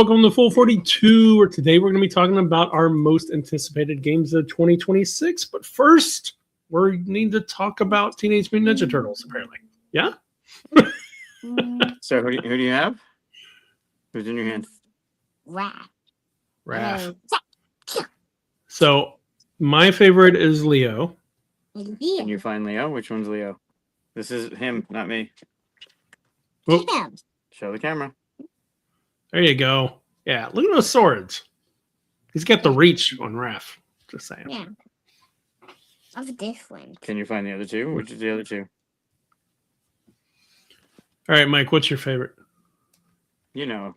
welcome to Full 42, where today we're going to be talking about our most anticipated games of 2026. But first, we need to talk about Teenage Mutant Ninja Turtles, apparently. Yeah? So who do you have? Who's in your hand? Raph. So, my favorite is Leo. Can you find Leo? Which one's Leo? This is him, not me. Oh, Show the camera. there you go. Yeah, look at those swords. He's got the reach on Raph. Just saying. Yeah. Of this one. Can you find the other two? Which is the other two? All right, Mike, what's your favorite? You know.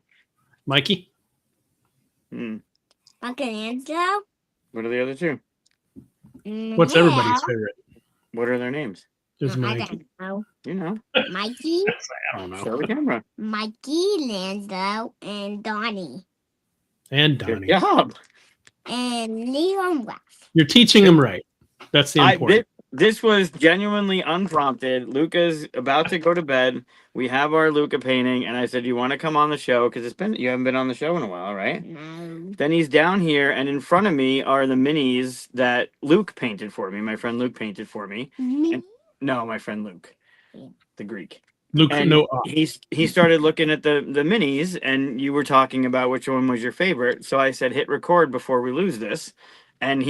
Mikey? Michelangelo? What are the other two? What's everybody's favorite? What are their names? Just I Mikey. don't know. You know. Mikey, I don't know. Show the camera. Mikey, Lanzo, and Donnie. And Good Donnie. job. And Leon West. You're teaching him right. That's the important. This was genuinely unprompted. Luca's about to go to bed. We have our Luca painting, and I said, "You want to come on the show? Because you haven't been on the show in a while, right?" No. Then he's down here, and in front of me are the minis that Luke painted for me. My friend Luke painted for me. Me? No, my friend Luke, Yeah. the Greek. Luke, And no. he started looking at the minis, and you were talking about which one was your favorite. So I said, "Hit record before we lose this," and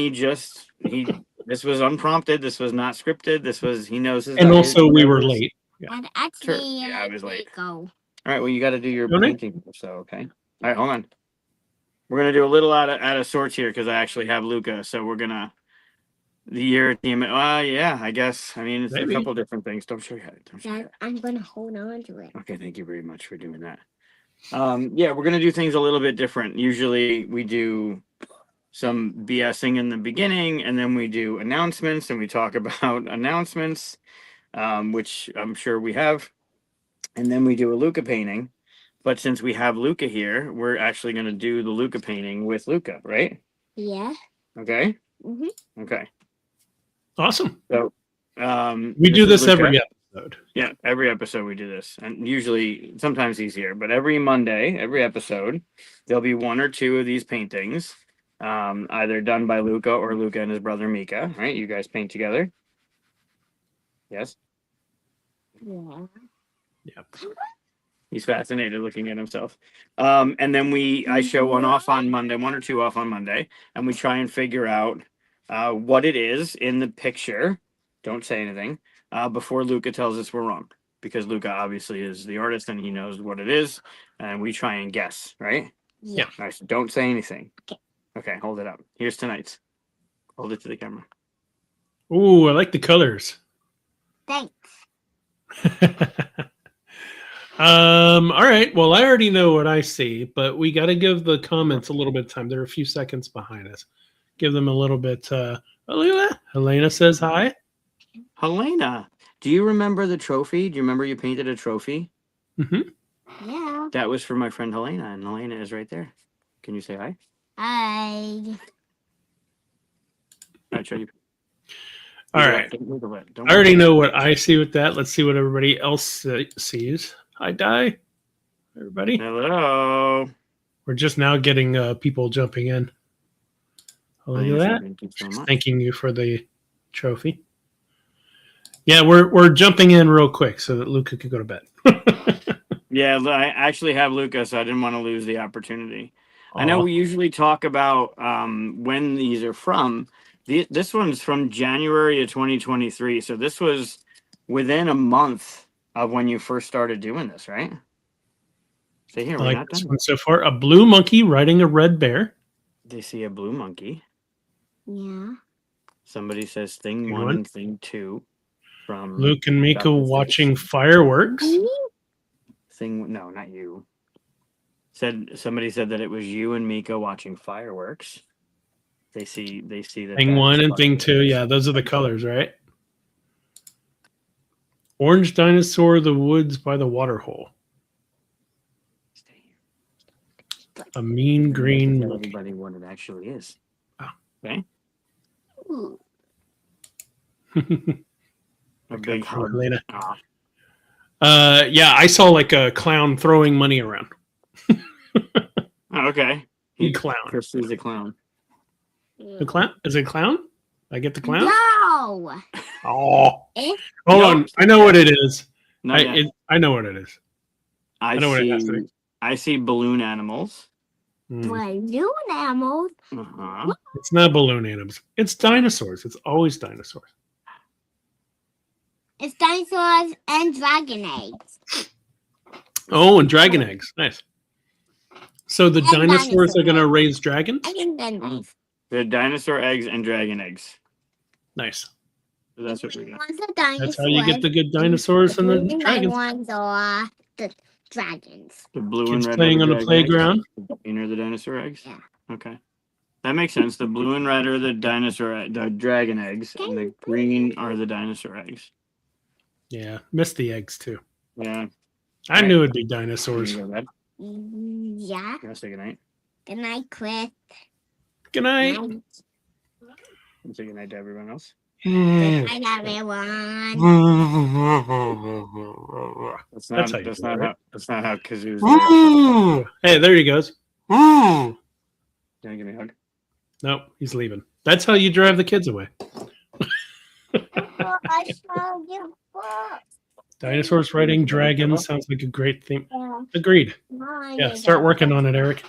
this was unprompted. This was not scripted. He knows his. And also, we were numbers. late. And actually, Sure. Yeah, I was late. Go. All right, well, you got to do your Donate? painting. So okay. All right, hold on. We're gonna do a little out of sorts here because I actually have Luca. So we're gonna the year theme. Yeah, I guess. I mean, it's Maybe. a couple different things. Don't show your head. Don't show your Dad, head. I'm going to hold on to it. Okay, thank you very much for doing that. Yeah, we're gonna do things a little bit different. Usually, we do some BSing in the beginning, and then we do announcements, and we talk about announcements, which I'm sure we have, and then we do a Luca painting. But since we have Luca here, we're actually going to do the Luca painting with Luca, right? Yeah. Okay. Mhm. Okay. Awesome. So We do is this Luca. every episode. Yeah, every episode we do this, and usually sometimes he's here, but every Monday, every episode, there'll be one or two of these paintings, either done by Luca or Luca and his brother Mika. Right? You guys paint together. Yes. Yeah. Yep. He's fascinated looking at himself. And then I show one or two off on Monday, and we try and figure out what it is in the picture. Don't say anything before Luca tells us we're wrong, because Luca obviously is the artist and he knows what it is, and we try and guess, right? Yeah. All right, so don't say anything. Okay. Okay, hold it up. Here's tonight's. Hold it to the camera. Ooh, I like the colors. Thanks. All right. Well, I already know what I see, but we got to give the comments a little bit of time. They're a few seconds behind us. Give them a little bit. Oh, look at that. Helena says hi. Helena, do you remember the trophy? Do you remember you painted a trophy? Mm-hmm. Yeah. That was for my friend Helena, and Helena is right there. Can you say hi? Hi. All right, show you. All right. Don't move the lid. Don't I already move know what I see with that. Let's see what everybody else sees. Hi, Di. Everybody. the lid. Hello. We're just now getting people jumping in. Oh, look at that. Thank you so much. Thanking you for the trophy. Yeah, we're jumping in real quick so that Luca could go to bed. Yeah, I actually have Luca, so I didn't want to lose the opportunity. I know we usually talk about when these are from. This one's from January of 2023, so this was within a month of when you first started doing this, right? So here, I we're like not this done. one so far. A blue monkey riding a red bear. They see a blue monkey. Yeah. Somebody says thing Good 1 one. and thing 2 from Luke and Mika Dr. watching fireworks. No, not you. Somebody said that it was you and Mika watching fireworks. They see that Thing that's 1 and thing 2. fireworks. Yeah, those are the colors, right? Orange dinosaur, the woods by the water hole. Stay here. A mean green Tell monkey. everybody what it actually is. Oh. Okay. Ooh. A big hug. Helena. Ah. Yeah, I saw like a clown throwing money around. Okay. Clown. Chris is a clown. The clown? Is it clown? I get the clown? No. Oh. Eh? Hold No. on. I know what it is. Not yet. I know what it is. I know what it has to see. be. I see balloon animals. Hmm. Balloon animals. Uh-huh. It's not balloon animals. It's dinosaurs. It's always dinosaurs. It's dinosaurs and dragon eggs. Oh, and dragon eggs. Nice. So the And dinosaurs dinosaur are going to eggs. raise dragons? I think they're nice. The dinosaur eggs and dragon eggs. Nice. So that's what we got. One's a dinosaur. That's how you get the good dinosaurs and the green dragons. ones are the dragons. The blue Kids and red playing are on the dragon playground. Eggs. The green are the dinosaur eggs. Yeah. Okay. That makes sense. The blue and red are the the dragon eggs, and the green are the dinosaur eggs. Yeah, missed the eggs too. Yeah. I knew it'd be dinosaurs. You go, Red. Yeah. You want to say goodnight? Good night, Chris. Good night. Good Say goodnight to everyone else. night, everyone. That's That's not. how you That's do it, not right? how. That's not how kazoo's. Hey, there he goes. Can you give me a hug? Nope, he's leaving. That's how you drive the kids away. I saw you. Dinosaurs riding dragons sounds like a great theme. Yeah. Agreed. Yeah, start working on it, Eric.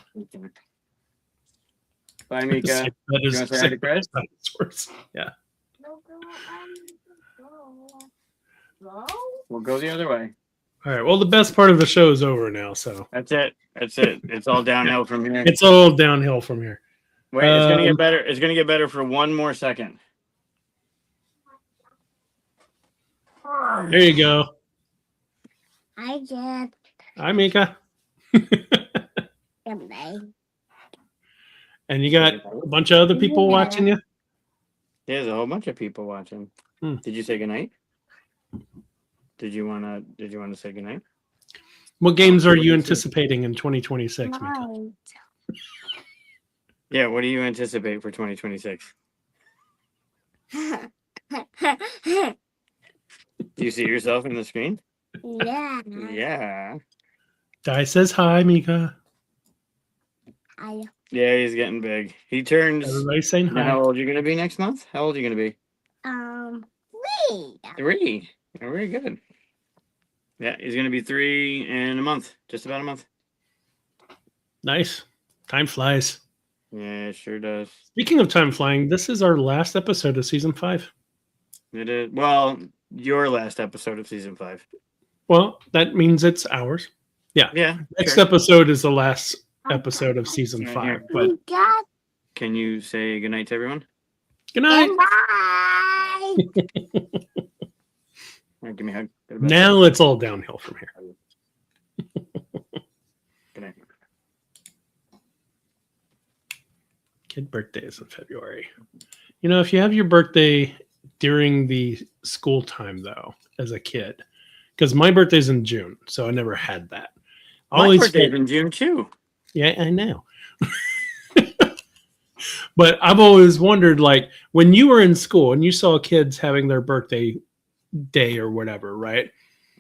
Bye, Mika. That You is want to say hi to Chris? dinosaurs. Yeah. We'll go the other way. All right. Well, the best part of the show is over now, so That's it. That's it. It's all downhill from here. it's all downhill from here. Wait, it's gonna Um, get better. It's gonna get better for one more second. There you go. I just Hi, Mika. someday. And you got a bunch of other people watching you. There's a whole bunch of people watching. Hmm. Did you say goodnight? Did you wanna say goodnight? What games are you anticipating in 2026, Mika? Right. Yeah. What do you anticipate for 2026? Do you see yourself in the screen? Yeah. Yeah. Di says hi, Mika. I Yeah, he's getting big. He turns. Everybody's saying Now, hi. how old are you gonna be next month? How old are you gonna be? wait. 3. Oh, very good. Yeah, he's gonna be 3 in a month. Just about a month. Nice. Time flies. Yeah, it sure does. Speaking of time flying, this is our last episode of season 5. It is. Well, your last episode of season 5. Well, that means it's ours. Yeah. Next sure. episode is the last episode of season Yeah, 5. yeah. But We got Can you say goodnight to everyone? good night. bye. All right, give me a hug. Go to bed. Now it's all downhill from here. Good night. Kid birthdays in February. You know, if you have your birthday during the school time, though, as a kid, because my birthday's in June, so I never had that. My Always birthday's in June too. Yeah, I know. But I've always wondered, like, when you were in school and you saw kids having their birthday day or whatever, right?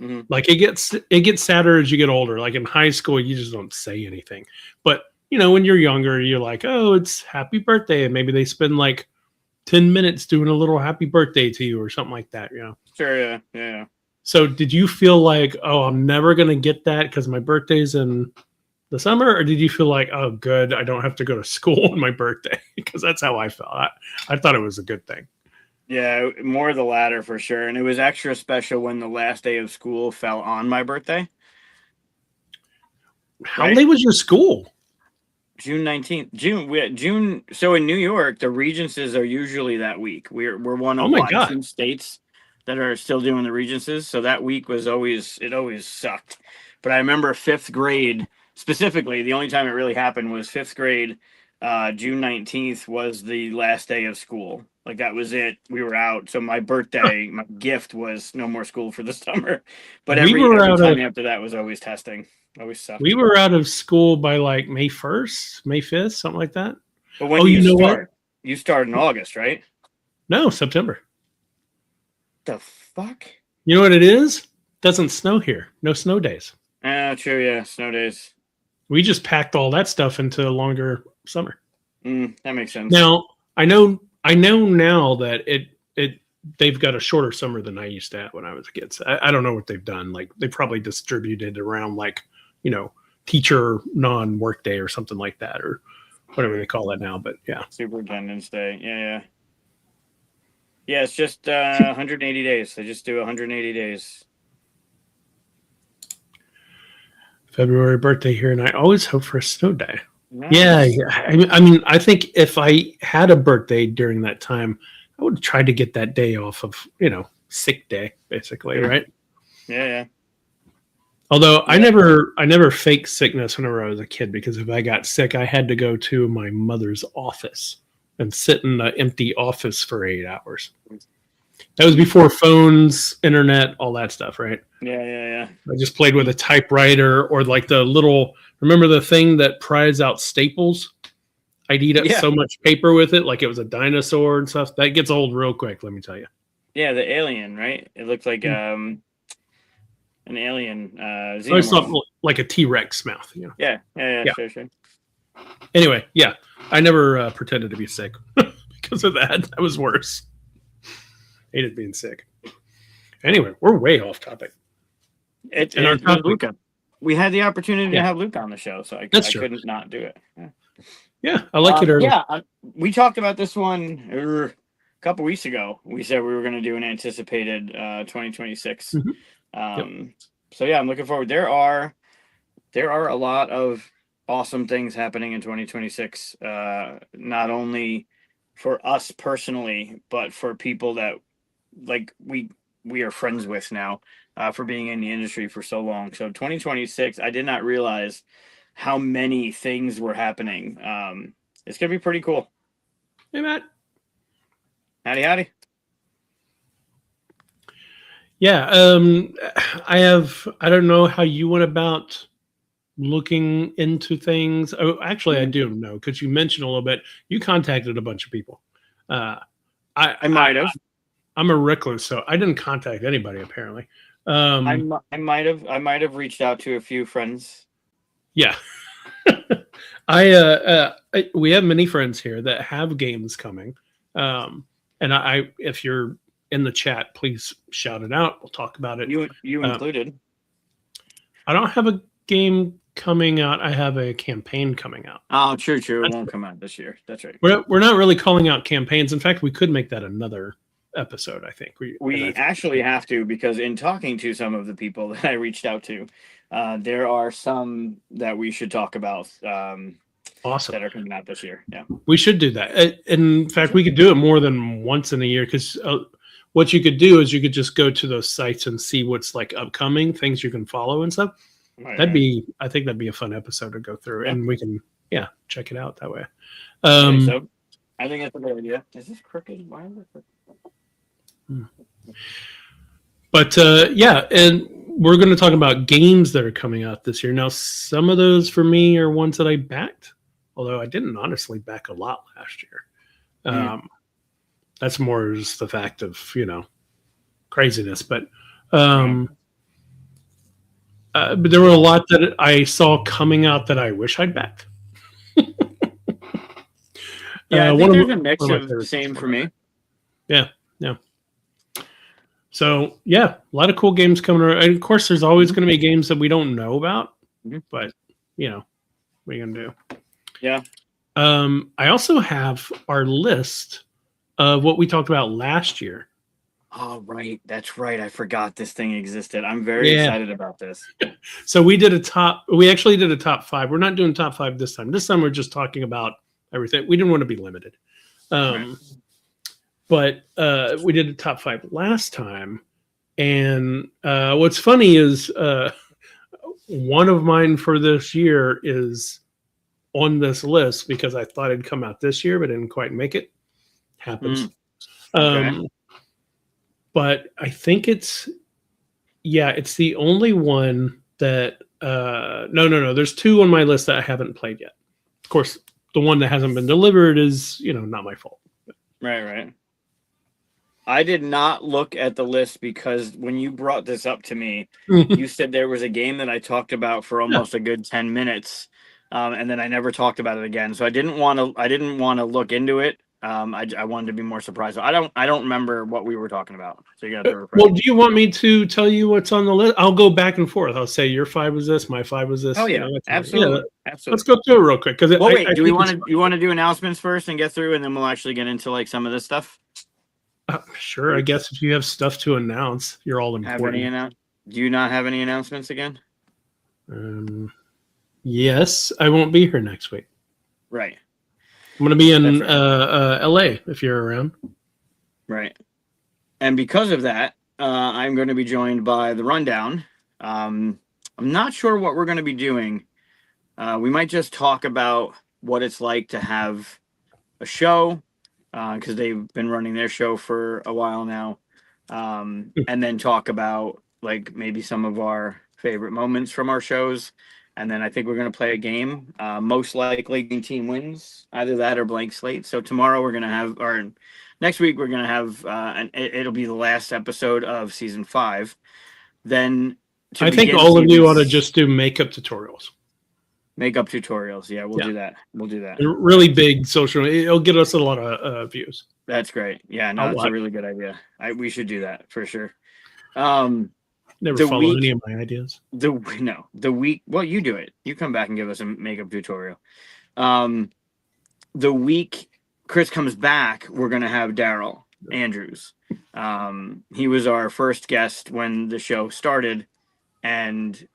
Mhm. Like it gets sadder as you get older. Like in high school, you just don't say anything. But you know, when you're younger, you're like, oh, it's happy birthday. And maybe they spend like 10 minutes doing a little happy birthday to you or something like that, you know? Sure, yeah. So did you feel like, oh, I'm never going to get that because my birthday's in the summer? Or did you feel like, oh, good, I don't have to go to school on my birthday? Because that's how I felt. I thought it was a good thing. Yeah, more the latter for sure. And it was extra special when the last day of school fell on my birthday. How Right. late was your school? June 19th. June. So in New York, the Regencies are usually that week. We're one Oh of my like God. 2 states that are still doing the Regencies. So that week was always sucked. But I remember 5th grade specifically. The only time it really happened was 5th grade. June 19th was the last day of school. Like that was it. We were out. So my birthday, my gift was no more school for the summer. But We every were out time of- after that was always testing. Always sucked. We were out of school by like May 1st, May 5th, something like that. But when Oh, do you you know what? start? You start in August, right? No, September. The fuck? You know what it is? Doesn't snow here. No snow days. True, yeah. Snow days. We just packed all that stuff into a longer summer. That makes sense. Now I know now that they've got a shorter summer than I used to have when I was a kid. So I don't know what they've done. Like they probably distributed around like, teacher non-work day or something like that, or whatever they call it now. But yeah. Superintendent's Day. Yeah. Yeah, it's just 180 days. They just do 180 days. February birthday here, and I always hope for a snow day. Nice. Yeah. I mean, I think if I had a birthday during that time, I would try to get that day off of, sick day, basically, right? Yeah. Although I never faked sickness whenever I was a kid, because if I got sick, I had to go to my mother's office and sit in an empty office for 8 hours. That was before phones, internet, all that stuff, right? Yeah. I just played with a typewriter or like the little, remember the thing that pries out staples? I'd eat up so much paper with it, like it was a dinosaur and stuff. That gets old real quick, let me tell you. Yeah, the alien, right? It looked like an alien. It's not like a T-Rex mouth, Yeah. Sure. Anyway, yeah, I never pretended to be sick because of that. That was worse. Hated being sick. Anyway, we're way off topic. Luca. We had the opportunity to have Luke on the show, so I couldn't not do it. Yeah, I like it early. Yeah, we talked about this one a couple weeks ago. We said we were going to do an anticipated 2026. So yeah, I'm looking forward. There are a lot of awesome things happening in 2026. Not only for us personally, but for people that like we are friends with now, for being in the industry for so long. So 2026, I did not realize how many things were happening. It's gonna be pretty cool. Hey, Matt. Howdy. Yeah, I don't know how you went about looking into things. Oh, actually, I do know, because you mentioned a little bit. You contacted a bunch of people. I might have. I'm a recluse, so I didn't contact anybody apparently. I might have reached out to a few friends. Yeah. We have many friends here that have games coming. And if you're in the chat, please shout it out. We'll talk about it. You included. I don't have a game coming out. I have a campaign coming out. Oh, true. It won't come out this year. That's right. We're not really calling out campaigns. In fact, we could make that another episode, I think. We actually have to, because in talking to some of the people that I reached out to, there are some that we should talk about. Awesome. That are coming out this year. Yeah, we should do that. In fact, we could do it more than once in a year, because what you could do is you could just go to those sites and see what's like upcoming things you can follow and stuff. I think that'd be a fun episode to go through, and we can check it out that way. I think that's a good idea. Is this crooked? Why is it crooked? But and we're going to talk about games that are coming out this year. Now, some of those for me are ones that I backed, although I didn't honestly back a lot last year. That's more just the fact of, craziness. But there were a lot that I saw coming out that I wish I'd backed. Yeah, I think there's a mix of the same for me. Yeah. So, a lot of cool games coming around. And of course, there's always going to be games that we don't know about, but, what are you going to do? Yeah. I also have our list of what we talked about last year. Oh, right. That's right. I forgot this thing existed. I'm very excited about this. So we actually did a top 5. We're not doing top 5 this time. This time we're just talking about everything. We didn't want to be limited. Right. But we did a top 5 last time. And what's funny is one of mine for this year is on this list because I thought it'd come out this year, but didn't quite make it. Happens. Okay. But I think it's the only one that no. There's 2 on my list that I haven't played yet. Of course, the one that hasn't been delivered is, not my fault. Right. I did not look at the list because when you brought this up to me, you said there was a game that I talked about for almost a good 10 minutes. And then I never talked about it again. So I didn't want to look into it. I wanted to be more surprised. I don't remember what we were talking about. So you got to refresh. Well, do you want me to tell you what's on the list? I'll go back and forth. I'll say your 5 was this, my 5 was this. Oh yeah, absolutely. Absolutely. Let's go through it real quick. Well, wait, do you want to do announcements first and get through, and then we'll actually get into like some of this stuff? Sure, I guess if you have stuff to announce, you're all important. Do you not have any announcements again? Yes, I won't be here next week. Right. I'm going to be in LA if you're around. Right. And because of that, I'm going to be joined by the Rundown. I'm not sure what we're going to be doing. We might just talk about what it's like to have a show, because they've been running their show for a while now, and then talk about like maybe some of our favorite moments from our shows. And then I think we're going to play a game. Most likely Green Team wins, either that or blank slate. So tomorrow we're going to have, or next week we're going to have, it'll be the last episode of season 5. Then I think all of you ought to just do makeup tutorials. Makeup tutorials. Yeah, we'll do that. We'll do that. Really big social. It'll get us a lot of views. That's great. Yeah, no, that's a really good idea. We should do that for sure. Never follow any of my ideas. The week. Well, you do it. You come back and give us a makeup tutorial. The week Chris comes back, we're gonna have Daryl Andrews. He was our first guest when the show started, and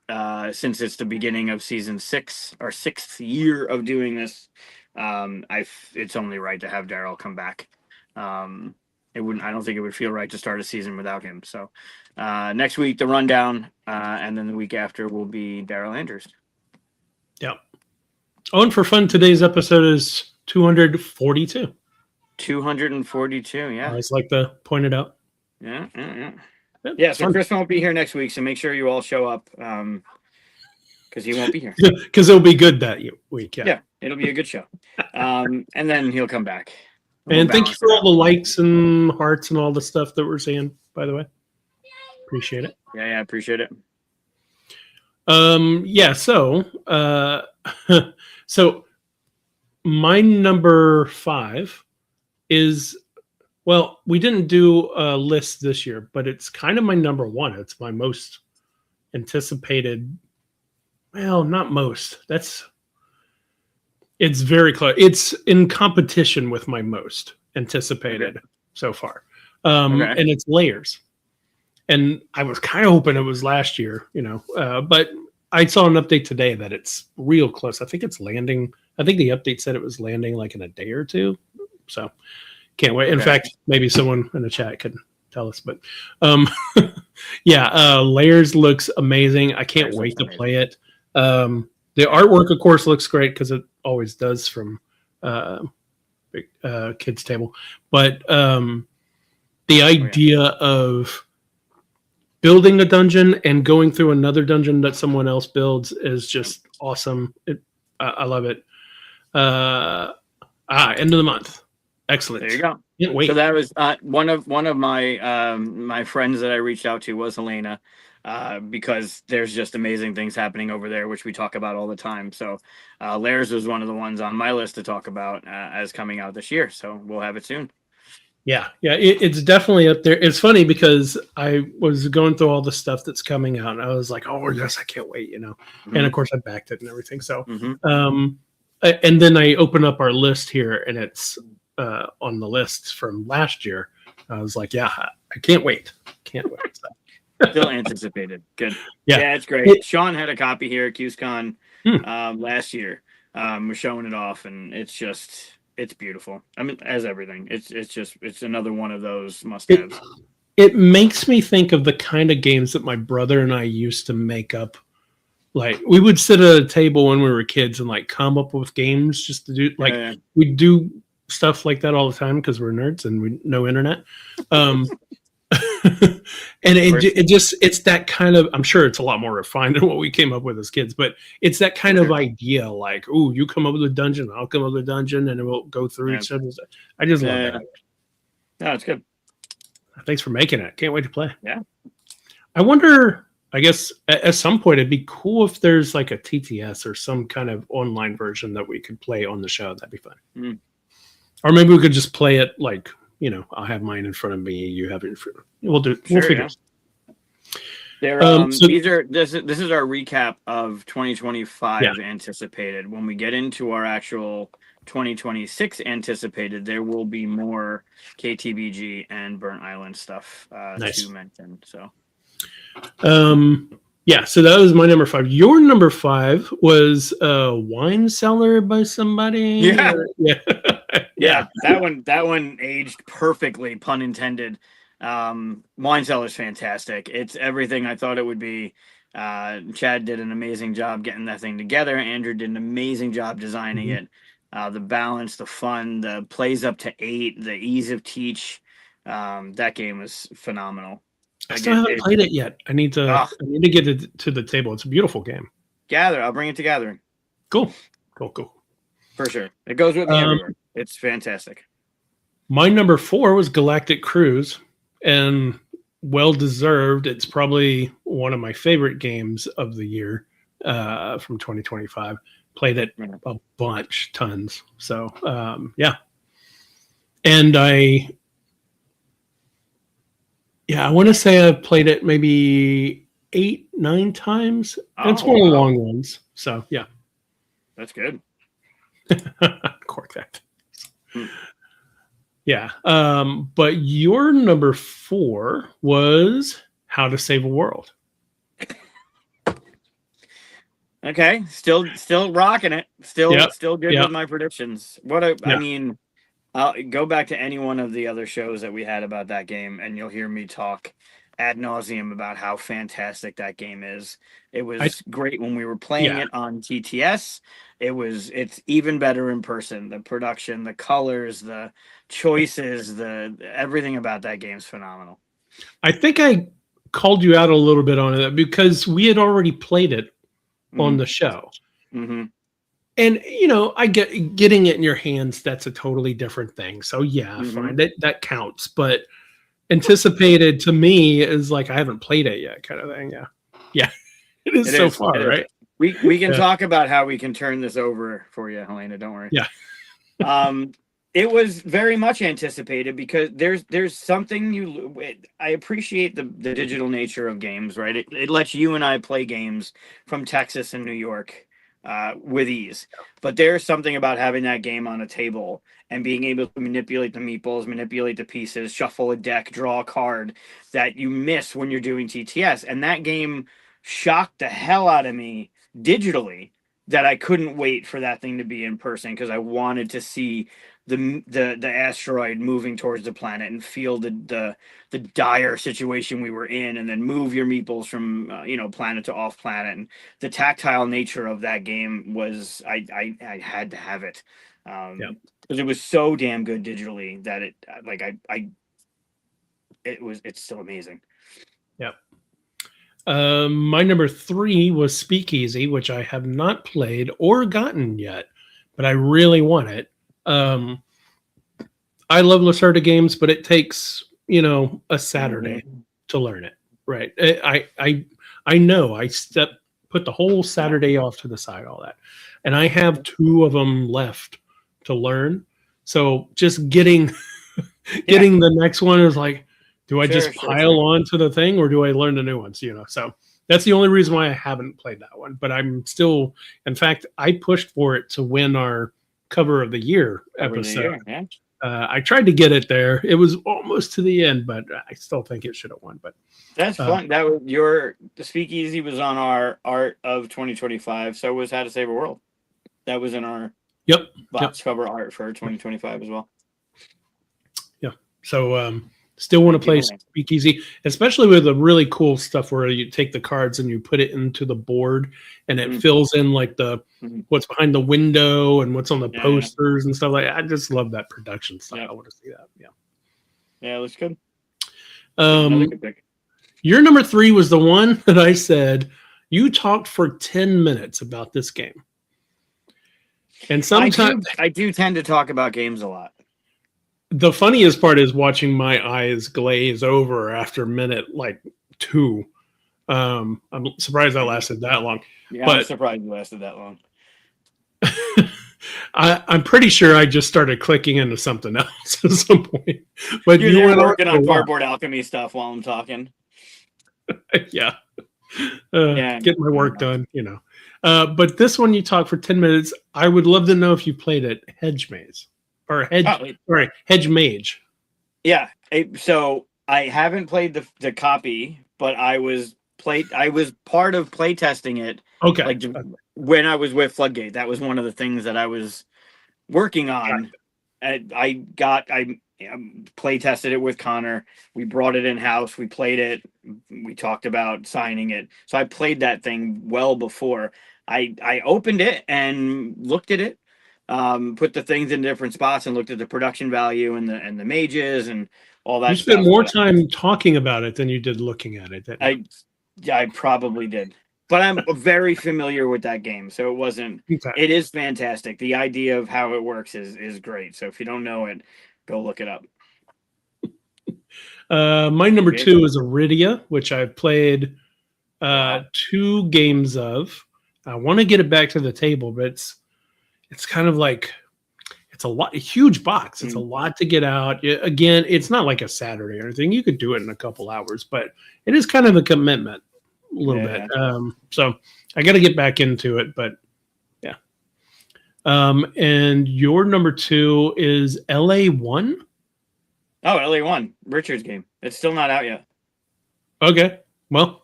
since it's the beginning of season 6, our 6th year of doing this, it's only right to have Daryl come back. I don't think it would feel right to start a season without him. So next week, the Rundown, and then the week after will be Daryl Andrews. Yeah. Oh, and for fun, today's episode is 242. 242, yeah. I always like to point it out. Yeah. Yeah, so Chris won't be here next week, so make sure you all show up, because he won't be here. Because it'll be good that week, yeah. Yeah, it'll be a good show. And then he'll come back. And thank you for all the likes and hearts and all the stuff that we're seeing, by the way. Appreciate it. Yeah, appreciate it. So my number 5 is, well, we didn't do a list this year, but it's kind of my number 1. It's my most anticipated. Well, not most. It's very close. It's in competition with my most anticipated so far. And it's Layers. And I was kind of hoping it was last year, but I saw an update today that it's real close. I think it's landing. I think the update said it was landing like in a day or two. So can't wait. In fact, maybe someone in the chat could tell us, but Layers looks amazing. I can't wait to play it. The artwork, of course, looks great because it always does from Kids Table. But the idea of building a dungeon and going through another dungeon that someone else builds is just awesome. I love it. End of the month. Excellent. There you go. Can't wait. So that was one of my my friends that I reached out to was Helena. Because there's just amazing things happening over there, which we talk about all the time. So Layers was one of the ones on my list to talk about as coming out this year. So we'll have it soon. Yeah, it's definitely up there. It's funny because I was going through all the stuff that's coming out, and I was like, "Oh yes, I can't wait!" Mm-hmm. And of course, I backed it and everything. So, and then I open up our list here, and it's on the list from last year. I was like, "Yeah, I can't wait! Can't wait!" So. Still anticipated. Good. Yeah, it's great. Sean had a copy here at QSCon last year. We're showing it off, and it's beautiful. I mean, as everything, it's another one of those must-haves. It makes me think of the kind of games that my brother and I used to make up. Like we would sit at a table when we were kids and like come up with games just to do we do stuff like that all the time because we're nerds and we know internet. And it's that kind of, I'm sure it's a lot more refined than what we came up with as kids, but it's that kind of idea like, oh, you come up with a dungeon, I'll come up with a dungeon, and we'll go through each other. I just love that. No, it's good. Thanks for making it. Can't wait to play. Yeah. I wonder, I guess at some point it'd be cool if there's like a TTS or some kind of online version that we could play on the show. That'd be fun. Mm. Or maybe we could just play it like, you know, I'll have mine in front of me, you have it in front of me. We'll Sure, figure yeah. it. This is our recap of 2025 anticipated. When we get into our actual 2026 anticipated, there will be more KTBG and Burnt Island stuff Nice. to mention. So Yeah, so that was my number 5. Your number 5 was a wine cellar by somebody. Yeah. Yeah. that one aged perfectly, pun intended. Wine Cellar's fantastic. It's everything I thought it would be. Chad did an amazing job getting that thing together. Andrew did an amazing job designing it. The balance, the fun, the plays up to 8, the ease of teach. That game was phenomenal. I still haven't played it yet. I need to get it to the table. It's a beautiful game. Gather, I'll bring it to Gathering. Cool. For sure. It goes with me everywhere. It's fantastic. My number 4 was Galactic Cruise, and well deserved. It's probably one of my favorite games of the year from 2025. Played it a bunch, tons. So yeah. And I want to say I've played it maybe 8-9 times. It's one of the long ones. So yeah. That's good. Cork that. Yeah. But your number 4 was How to Save a World. Okay. Still rocking it. Still good Yep. with my predictions. I mean, I'll go back to any one of the other shows that we had about that game, and you'll hear me talk ad nauseum about how fantastic that game is. It was great when we were playing it on TTS. It's even better in person. The production, the colors, the choices, everything about that game is phenomenal. I think I called you out a little bit on it because we had already played it on the show. Mm-hmm. And, you know, I get getting it in your hands. That's a totally different thing. So yeah, fine. That counts. But anticipated to me is like, I haven't played it yet kind of thing. Yeah. Yeah. It is so far, right? We can talk about how we can turn this over for you, Helena. Don't worry. Yeah. It was very much anticipated because there's something I appreciate the digital nature of games, right? It lets you and I play games from Texas and New York with ease. But there's something about having that game on a table and being able to manipulate the meeples, manipulate the pieces, shuffle a deck, draw a card that you miss when you're doing TTS. And that game shocked the hell out of me digitally that I couldn't wait for that thing to be in person because I wanted to see the asteroid moving towards the planet and feel the dire situation we were in, and then move your meeples from planet to off planet. And the tactile nature of that game was I had to have it because it was so damn good digitally that it's still amazing. Yep. My number 3 was Speakeasy, which I have not played or gotten yet, but I really want it. I love Lacerda games, but it takes, a Saturday to learn it. Right. I know I put the whole Saturday off to the side, all that. And I have 2 of them left to learn. So just getting the next one is like, do I just pile on to the thing or do I learn the new ones? So that's the only reason why I haven't played that one. But I'm still, in fact, I pushed for it to win our cover of the year episode. I tried to get it there. It was almost to the end, but I still think it should have won. But that's fun. That was the Speakeasy was on our art of 2025. So was How to Save a World. That was in our box cover art for 2025 as well. Yeah. So still want to play Speakeasy, especially with the really cool stuff where you take the cards and you put it into the board and it fills in like what's behind the window and what's on the posters and stuff like that. I just love that production style. I want to see that. Yeah, it looks good. Your number 3 was the one that I said you talked for 10 minutes about this game. And sometimes I do tend to talk about games a lot. The funniest part is watching my eyes glaze over after minute like 2. I'm surprised that lasted that long. Yeah, But- I'm surprised it lasted that long. I'm pretty sure I just started clicking into something else at some point. But You're you there went working for a on while. cardboard alchemy stuff while I'm talking. Yeah. Yeah. Get my work done, you know. But this one you talk for 10 minutes. I would love to know if you played it Hedge Maze or Hedge Mage. Yeah. So I haven't played the copy, but I was part of playtesting it. Okay. Like when I was with Floodgate, that was one of the things that I was working on. I play tested it with Connor. We brought it in house. We played it. We talked about signing it. So I played that thing well before. I opened it and looked at it, put the things in different spots and looked at the production value and the mages and all that. You spent stuff. more time talking about it than you did looking at it. didn't you? I probably did. But I'm very familiar with that game, so it wasn't. Okay. It is fantastic. The idea of how it works is great. So if you don't know it, go look it up. My number 2 is Iridia, which I've played 2 games of. I want to get it back to the table, but it's kind of like it's a huge box. It's a lot to get out. Again, it's not like a Saturday or anything. You could do it in a couple hours, but it is kind of a commitment a little bit. So I got to get back into it, but yeah. And your number 2 is LA1. Oh, LA1, Richard's game. It's still not out yet. Okay. Well,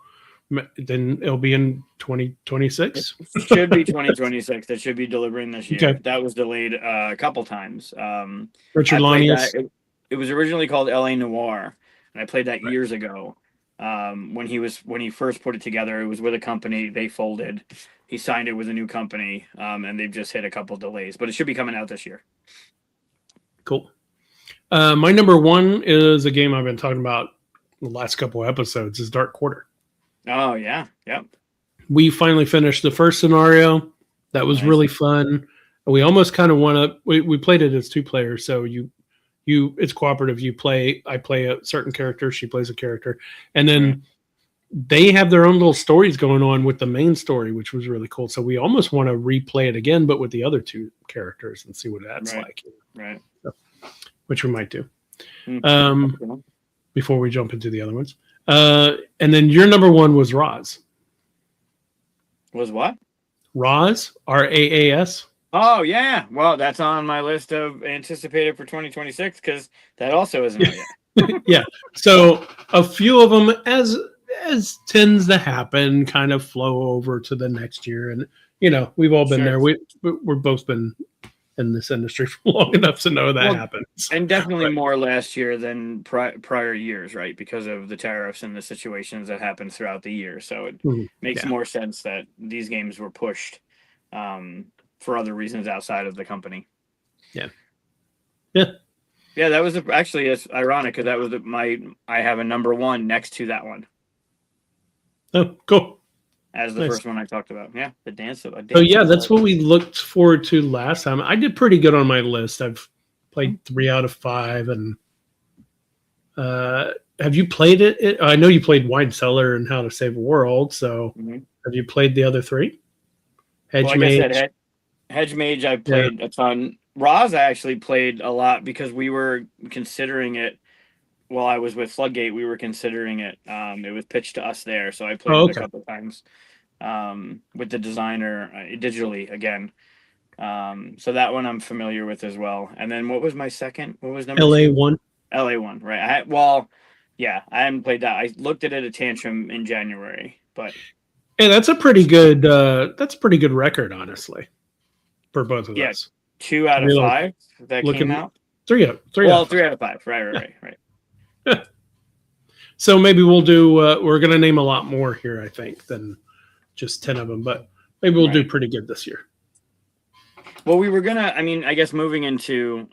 then it'll be in 2026. It should be 2026. That should be delivering this year. Okay. That was delayed a couple times. Richard I played Lanius. that. It was originally called LA Noir, and I played that years ago. When he first put it together, it was with a company. They folded. He signed it with a new company, and they've just hit a couple delays. But it should be coming out this year. Cool. My number 1 is a game I've been talking about the last couple of episodes. Is Dark Quarter. Oh yeah, yep. We finally finished the first scenario. That was Nice. really fun. We almost kind of want to. We played it as 2 players, so it's cooperative. I play a certain character, she plays a character, and then they have their own little stories going on with the main story, which was really cool. So we almost want to replay it again, but with the other 2 characters and see what that's like. Right. Which we might do. Mm-hmm. Before we jump into the other ones. And then your number 1 was Roz. Was what? Roz, RAAS. Oh yeah. Well, that's on my list of anticipated for 2026 because that also isn't out yet. Yeah. So a few of them, as tends to happen, kind of flow over to the next year, and we've all been there. We're both been in this industry for long enough to know that happens. And definitely more last year than prior years, right? Because of the tariffs and the situations that happened throughout the year. So it makes more sense that these games were pushed for other reasons outside of the company. Yeah. That was actually it's ironic because that was I have a number 1 next to that one. Oh, cool. As the first one I talked about. Yeah, the dance of a dance. So yeah, that's what we looked forward to last time. I did pretty good on my list. I've played 3 out of 5, and have you played it? I know you played Wide Cellar and How to Save a World. So have you played the other 3? Hedge Mage. I said, Hedge Mage I played a ton. Roz I actually played a lot because we were considering it while I was with Floodgate. We were considering it. It was pitched to us there, so I played it a couple of times with the designer digitally again. So that one I'm familiar with as well. And then what was my second? What was number LA1? LA1, right? I hadn't played that. I looked at it at Tantrum in January, but hey, that's a pretty good record, honestly, for both of us. 2 out of 5 that came out. 3 out. 3 out of 5. Right. So maybe we'll do. We're going to name a lot more here, I think, than just 10 of them. But maybe we'll do pretty good this year. Well, we were gonna. I mean, I guess moving into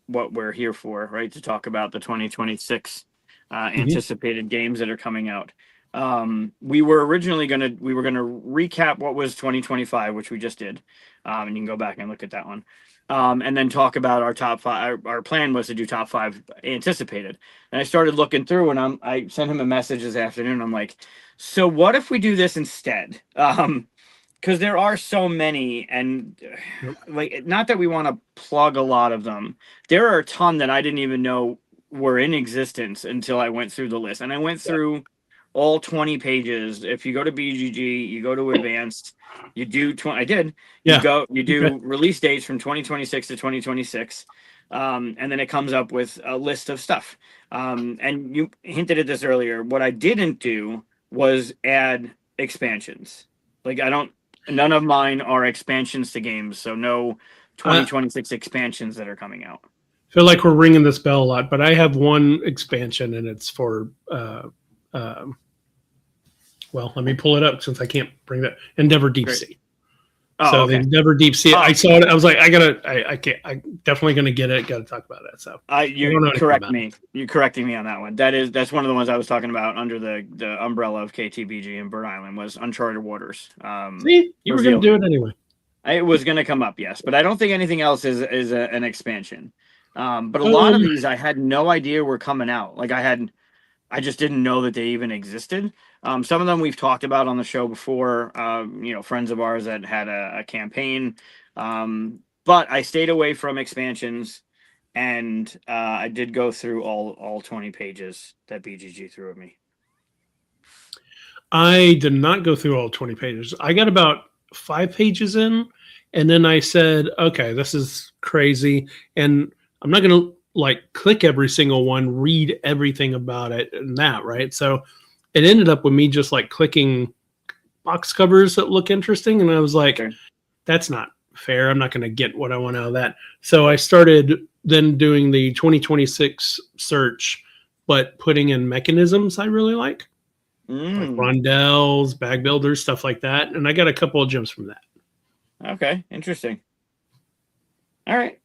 what we're here for, right? To talk about the 2026 anticipated games that are coming out. we were gonna recap what was 2025, which we just did, and you can go back and look at that one, and then talk about our top five. Our plan was to do top five anticipated, and I started looking through, and I sent him a message this afternoon. I'm like, so what if we do this instead? Because there are so many, and like, not that we want to plug a lot of them. There are a ton that I didn't even know were in existence until I went through the list, and I went through all 20 pages. If you go to BGG, you go to advanced, you do 20. I did. Yeah. You do release dates from 2026 to 2026. And then it comes up with a list of stuff. And you hinted at this earlier. What I didn't do was add expansions. Like, none of mine are expansions to games. So no 2026 expansions that are coming out. I feel like we're ringing this bell a lot, but I have one expansion and it's for, well, let me pull it up since I can't bring that. Endeavor Deep Great. Sea. Oh, So okay. the Endeavor Deep Sea, I saw it. I was like, I'm definitely gonna get it. Got to talk about that. So you correct me. You correcting me on that one. That's one of the ones I was talking about under the umbrella of KTBG and Bird Island was Uncharted Waters. See, you were gonna do it anyway. It was gonna come up, yes, but I don't think anything else is an expansion. But a lot of these I had no idea were coming out. Like I just didn't know that they even existed. Some of them we've talked about on the show before, friends of ours that had a campaign. But I stayed away from expansions, and I did go through all 20 pages that BGG threw at me. I did not go through all 20 pages. I got about 5 pages in, and then I said, okay, this is crazy. And I'm not going to click every single one, read everything about it and that, right? So it ended up with me just clicking box covers that look interesting. And I was like, that's not fair. I'm not going to get what I want out of that. So I started then doing the 2026 search, but putting in mechanisms I really like rondels, bag builders, stuff like that. And I got a couple of gems from that. Okay. Interesting. All right.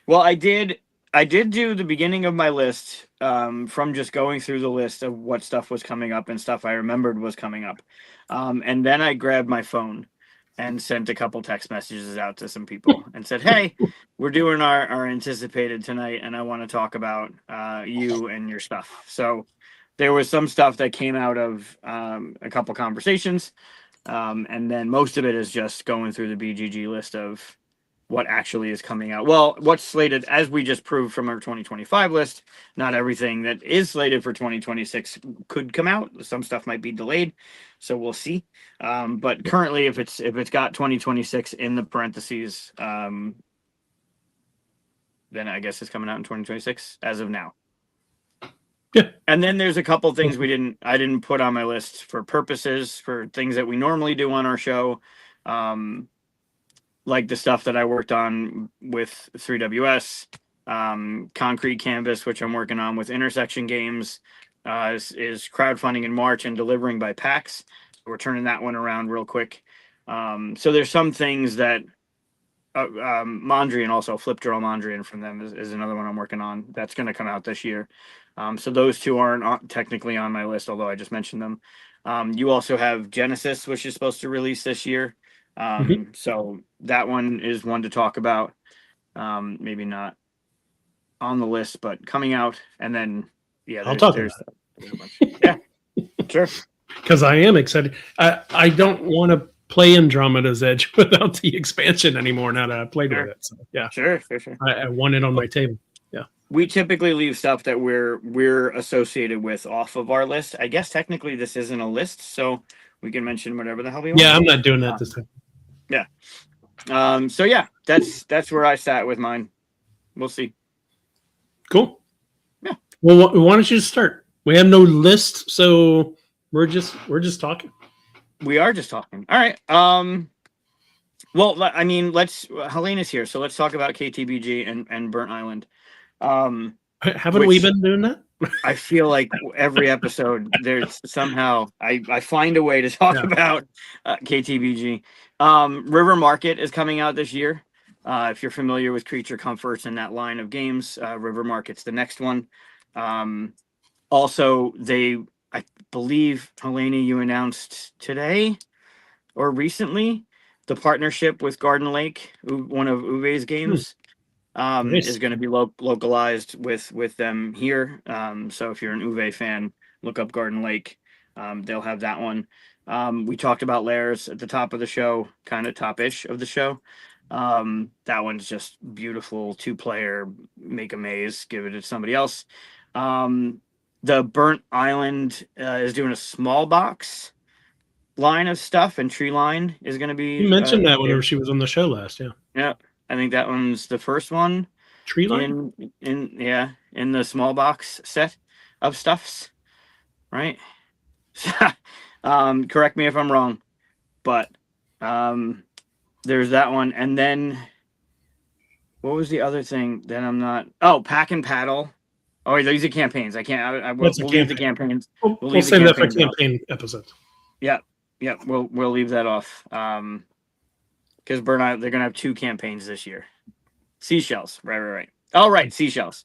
Well, I did do the beginning of my list from just going through the list of what stuff was coming up and stuff I remembered was coming up. And then I grabbed my phone and sent a couple text messages out to some people and said, hey, we're doing our anticipated tonight, and I want to talk about you and your stuff. So there was some stuff that came out of a couple conversations. And then most of it is just going through the BGG list of what actually is coming out. Well, what's slated, as we just proved from our 2025 list, not everything that is slated for 2026 could come out. Some stuff might be delayed, so we'll see. But currently, if it's got 2026 in the parentheses, then I guess it's coming out in 2026 as of now. Yeah. And then there's a couple things I didn't put on my list for purposes, for things that we normally do on our show. Like the stuff that I worked on with 3WS, Concrete Canvas, which I'm working on with Intersection Games, is crowdfunding in March and delivering by PAX. We're turning that one around real quick. So there's some things that Mondrian, also Flipdraw Mondrian from them is another one I'm working on. That's going to come out this year. So those two aren't technically on my list, although I just mentioned them. You also have Genesis, which is supposed to release this year. So that one is one to talk about. Maybe not on the list, but coming out. And then, yeah, I'll talk about it. Yeah, sure. Because I am excited. I don't want to play Andromeda's Edge without the expansion anymore now that I've played with it. So, yeah, sure. I want it on my table. Yeah. We typically leave stuff that we're associated with off of our list. I guess technically this isn't a list, so we can mention whatever the hell we want. Yeah, I'm not doing that this time. Yeah. So yeah, that's where I sat with mine. We'll see. Cool. Yeah. Well, why don't you just start? We have no list, so we're just talking. We are just talking. All right. Well, I mean, Helena's here, so let's talk about KTBG and Burnt Island. Haven't we been doing that? I feel like every episode there's somehow I find a way to talk about KTBG. River Market is coming out this year. If you're familiar with Creature Comforts and that line of games, River Market's the next one. Also, I believe, Helena, you announced today or recently the partnership with Garden Lake, one of Uwe's games. Nice. Is going to be localized with them here. So if you're an Uwe fan, look up Garden Lake. They'll have that one. We talked about Lairs at the top of the show, kind of top-ish of the show. That one's just beautiful, 2-player, make a maze, give it to somebody else. The Burnt Island is doing a small box line of stuff, and Tree Line is going to be. You mentioned that whenever she was on the show last. Yeah. Yeah, I think that one's the first one Tree line. in the small box set of stuffs, right? Correct me if I'm wrong, but there's that one, and then what was the other thing that I'm not? Oh, Pack and Paddle. Oh, these are campaigns. I can't. We'll leave the campaigns. We'll save that for campaign episodes. Yeah, we'll leave that off. Because Burnt Island, they're gonna have 2 campaigns this year. Seashells, right. All right, Seashells,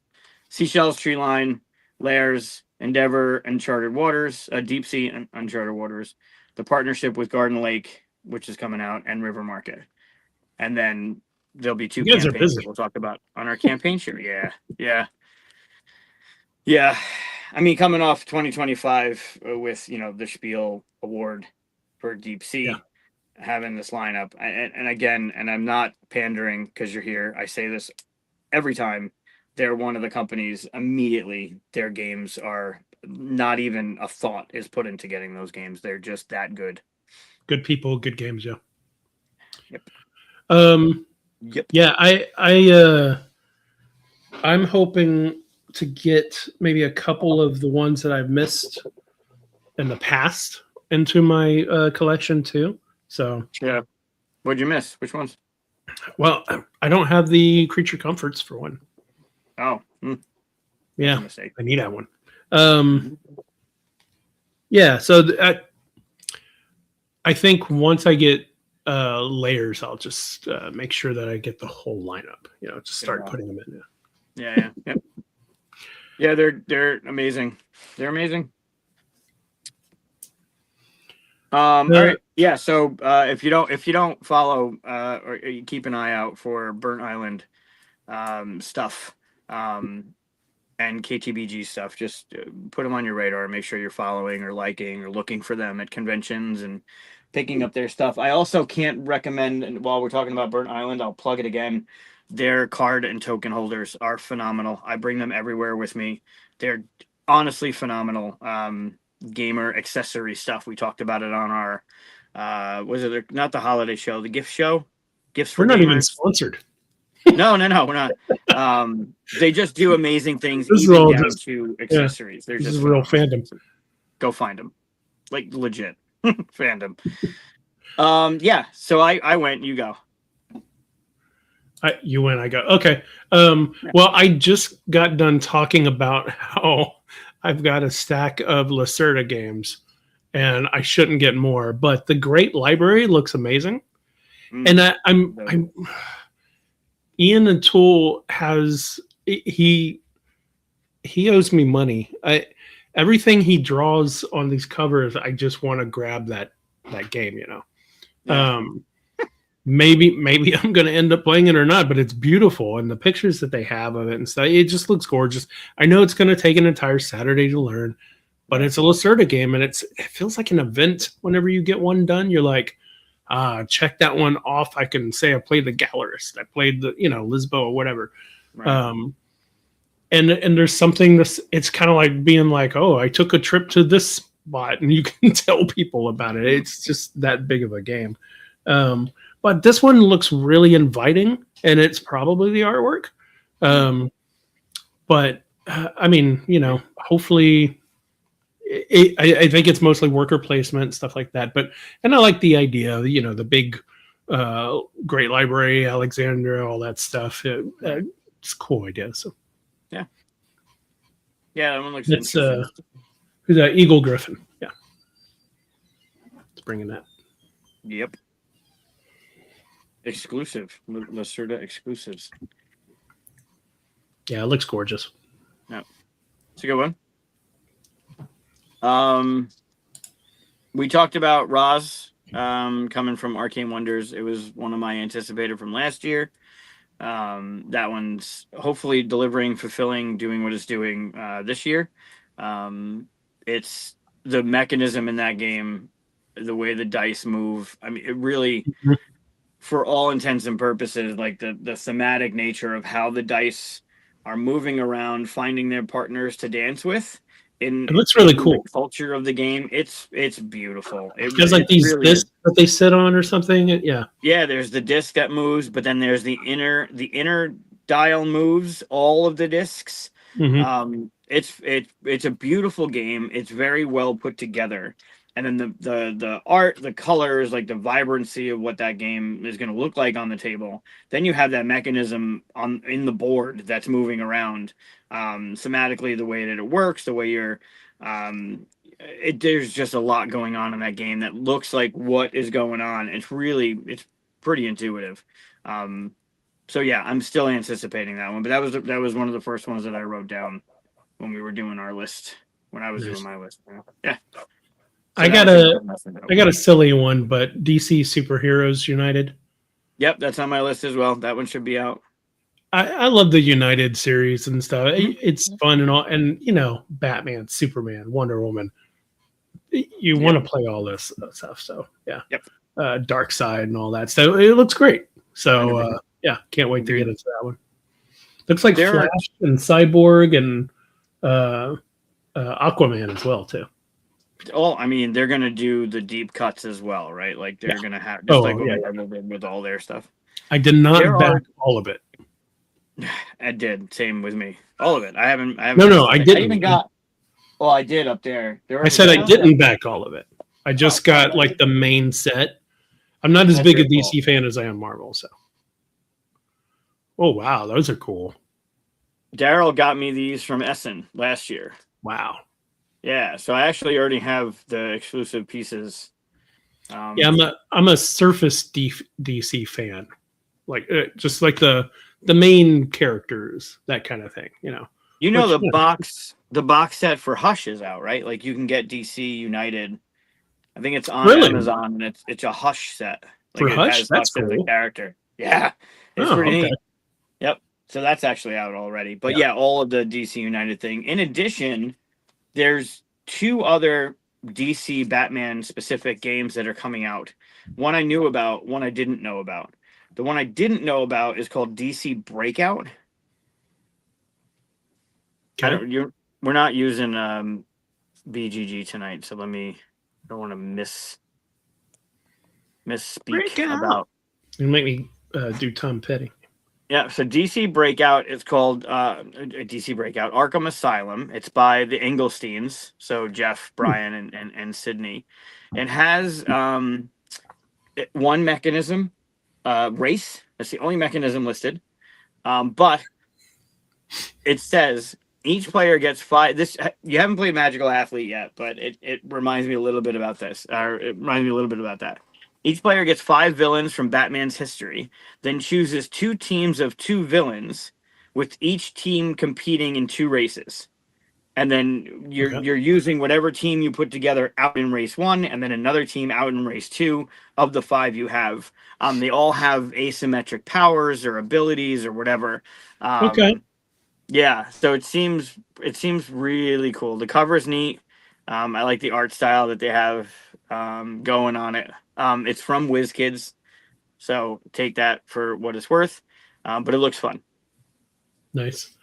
Tree Line, Lairs, Endeavor, Uncharted Waters, Deep Sea, and Uncharted Waters. The partnership with Garden Lake, which is coming out, and River Market, and then there'll be 2 campaigns that we'll talk about on our campaign show. Yeah. I mean, coming off 2025 with the Spiel Award for Deep Sea. Yeah. Having this lineup, and again, and I'm not pandering because you're here. I say this every time. They're one of the companies immediately. Their games are not even a thought is put into getting those games. They're just that good. Good people, good games. Yeah. Yep. Yeah. I'm hoping to get maybe a couple of the ones that I've missed in the past into my collection too. So yeah, what'd you miss? Which ones? Well, I don't have the Creature Comforts for one. Oh, yeah, I need that one. Yeah, so I think once I get Lairs, I'll just make sure that I get the whole lineup. Just start putting them in. Yeah. They're amazing. They're amazing. All right. Yeah. So if you don't follow or you keep an eye out for Burnt Island stuff and KTBG stuff, just put them on your radar. Make sure you're following or liking or looking for them at conventions and picking up their stuff. I also can't recommend, and while we're talking about Burnt Island, I'll plug it again. Their card and token holders are phenomenal. I bring them everywhere with me. They're honestly phenomenal. Gamer accessory stuff. We talked about it on our was it not the holiday show, the gift show? Gifts for We're not gamers. even sponsored. No, we're not. They just do amazing things, even down to accessories. They're just real fandom. Go find them, like legit fandom. Yeah. So I went. You go. You went. I go. Okay. Well, I just got done talking about how I've got a stack of Lacerda games, and I shouldn't get more. But the Great Library looks amazing, and I'm Ian O'Toole has he owes me money. Everything he draws on these covers, I just want to grab that game. Yeah. Maybe I'm going to end up playing it or not, but it's beautiful. And the pictures that they have of it and stuff, it just looks gorgeous. I know it's going to take an entire Saturday to learn, but it's a Lacerda game, and it feels like an event. Whenever you get one done, you're like, check that one off. I can say I played the Gallerist. I played the, Lisboa or whatever. Right. And there's something it's kind of like being like, oh, I took a trip to this spot, and you can tell people about it. It's just that big of a game. But this one looks really inviting, and it's probably the artwork. But I mean, hopefully, I think it's mostly worker placement, stuff like that. And I like the idea, the big, Great Library, Alexandria, all that stuff. It's a cool idea. So yeah, that one looks. It's who's that? Eagle Griffin. Yeah, it's bringing that. Yep. Exclusive, Lacerda exclusives. Yeah, it looks gorgeous. Yeah, it's a good one. We talked about Roz coming from Arcane Wonders. It was one of my anticipated from last year. That one's hopefully delivering, fulfilling, doing what it's doing this year. It's the mechanism in that game, the way the dice move. I mean, it really, for all intents and purposes, like the thematic nature of how the dice are moving around, finding their partners to dance with. It looks really cool. The culture of the game, it's beautiful. There's like these really is. discs that they sit on or something. Yeah. Yeah, there's the disc that moves, but then there's the inner dial moves all of the discs. Mhm. It's a beautiful game. It's very well put together. And then the art, the colors, like the vibrancy of what that game is going to look like on the table. Then you have that mechanism in the board that's moving around. Thematically, the way that it works, the way you're there's just a lot going on in that game that looks like what is going on. It's pretty intuitive. So yeah, I'm still anticipating that one, but that was one of the first ones that I wrote down when we were doing our list, when I was doing my list. Yeah. So I got a silly one, but DC Superheroes United. Yep, that's on my list as well. That one should be out. I love the United series and stuff. Mhm. It's fun and all, and Batman, Superman, Wonder Woman. You want to play all this stuff, so yeah. Yep. Dark Side and all that. So it looks great. So yeah, can't wait to Agreed. get into that one. Looks like There are- Flash and Cyborg and Aquaman as well too. Oh, I mean, they're gonna do the deep cuts as well, right? Like they're gonna have Oh, like what yeah. Marvel did with all their stuff. I did not There back all of it. I did. Same with me. All of it. I haven't. No, I didn't. I even got. Well, I did up there. I said I didn't back all of it. I just got like the main set. I'm not as That's big a your DC fan as I am Marvel, so. Oh wow, those are cool. Daryl got me these from Essen last year. Wow. Yeah, so I actually already have the exclusive pieces. Yeah, I'm a Surface DC fan, like just like the main characters, that kind of thing. The box set for Hush is out, right? Like you can get DC United. I think it's on Really? Amazon, and it's a Hush set. Like For it Hush? has That's as a cool. character. Yeah, it's Oh, pretty okay. neat. Yep. So that's actually out already. But yeah, all of the DC United thing. In addition, there's 2 other DC Batman specific games that are coming out. One I knew about, one I didn't know about. The one I didn't know about is called DC Breakout. Okay. We're not using BGG tonight, so I don't want to misspeak Breakout. about. You make me do Tom Petty. Yeah, so DC Breakout is called DC Breakout Arkham Asylum. It's by the Engelsteins, so Jeff, Brian, and Sydney. It has one mechanism, race. That's the only mechanism listed. But it says each player gets 5. You haven't played Magical Athlete yet, but it reminds me a little bit about this. Or it reminds me a little bit about that. Each player gets 5 villains from Batman's history, then chooses 2 teams of 2 villains, with each team competing in 2 races. And then you're using whatever team you put together out in race 1, and then another team out in race 2 of the 5 you have. They all have asymmetric powers or abilities or whatever. Okay. Yeah, so it seems really cool. The cover is neat. I like the art style that they have going on it. It's from WizKids, so take that for what it's worth. But it looks fun. Nice.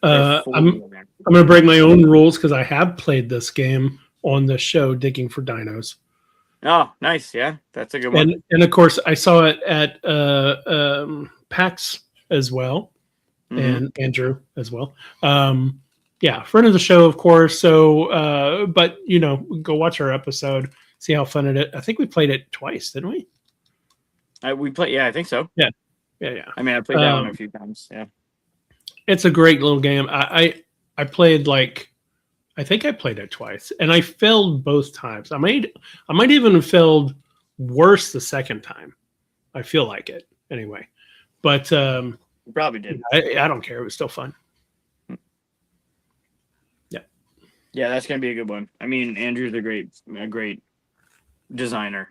They're I'm going to break my own rules because I have played this game on the show, Digging for Dinos. Oh, nice. Yeah, that's a good one. And of course, I saw it at PAX as well, and Andrew as well. Yeah, friend of the show, of course. So, but go watch our episode, see how fun it is. I think we played it twice, didn't we? We play. Yeah, I think so. Yeah. I mean, I played that one a few times. Yeah. It's a great little game. I played I think I played it twice, and I failed both times. I might even have failed worse the second time. I feel like it anyway, but You probably did. I don't care. It was still fun. Yeah, that's gonna be a good one. I mean, Andrew's a great designer.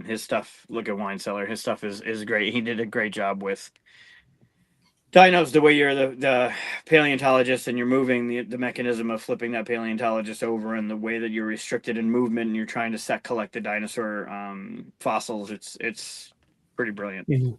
His stuff. Look at Wine Cellar. His stuff is great. He did a great job with dinos. The way you're the paleontologist and you're moving the mechanism of flipping that paleontologist over, and the way that you're restricted in movement and you're trying to collect the dinosaur fossils. It's pretty brilliant. Mhm.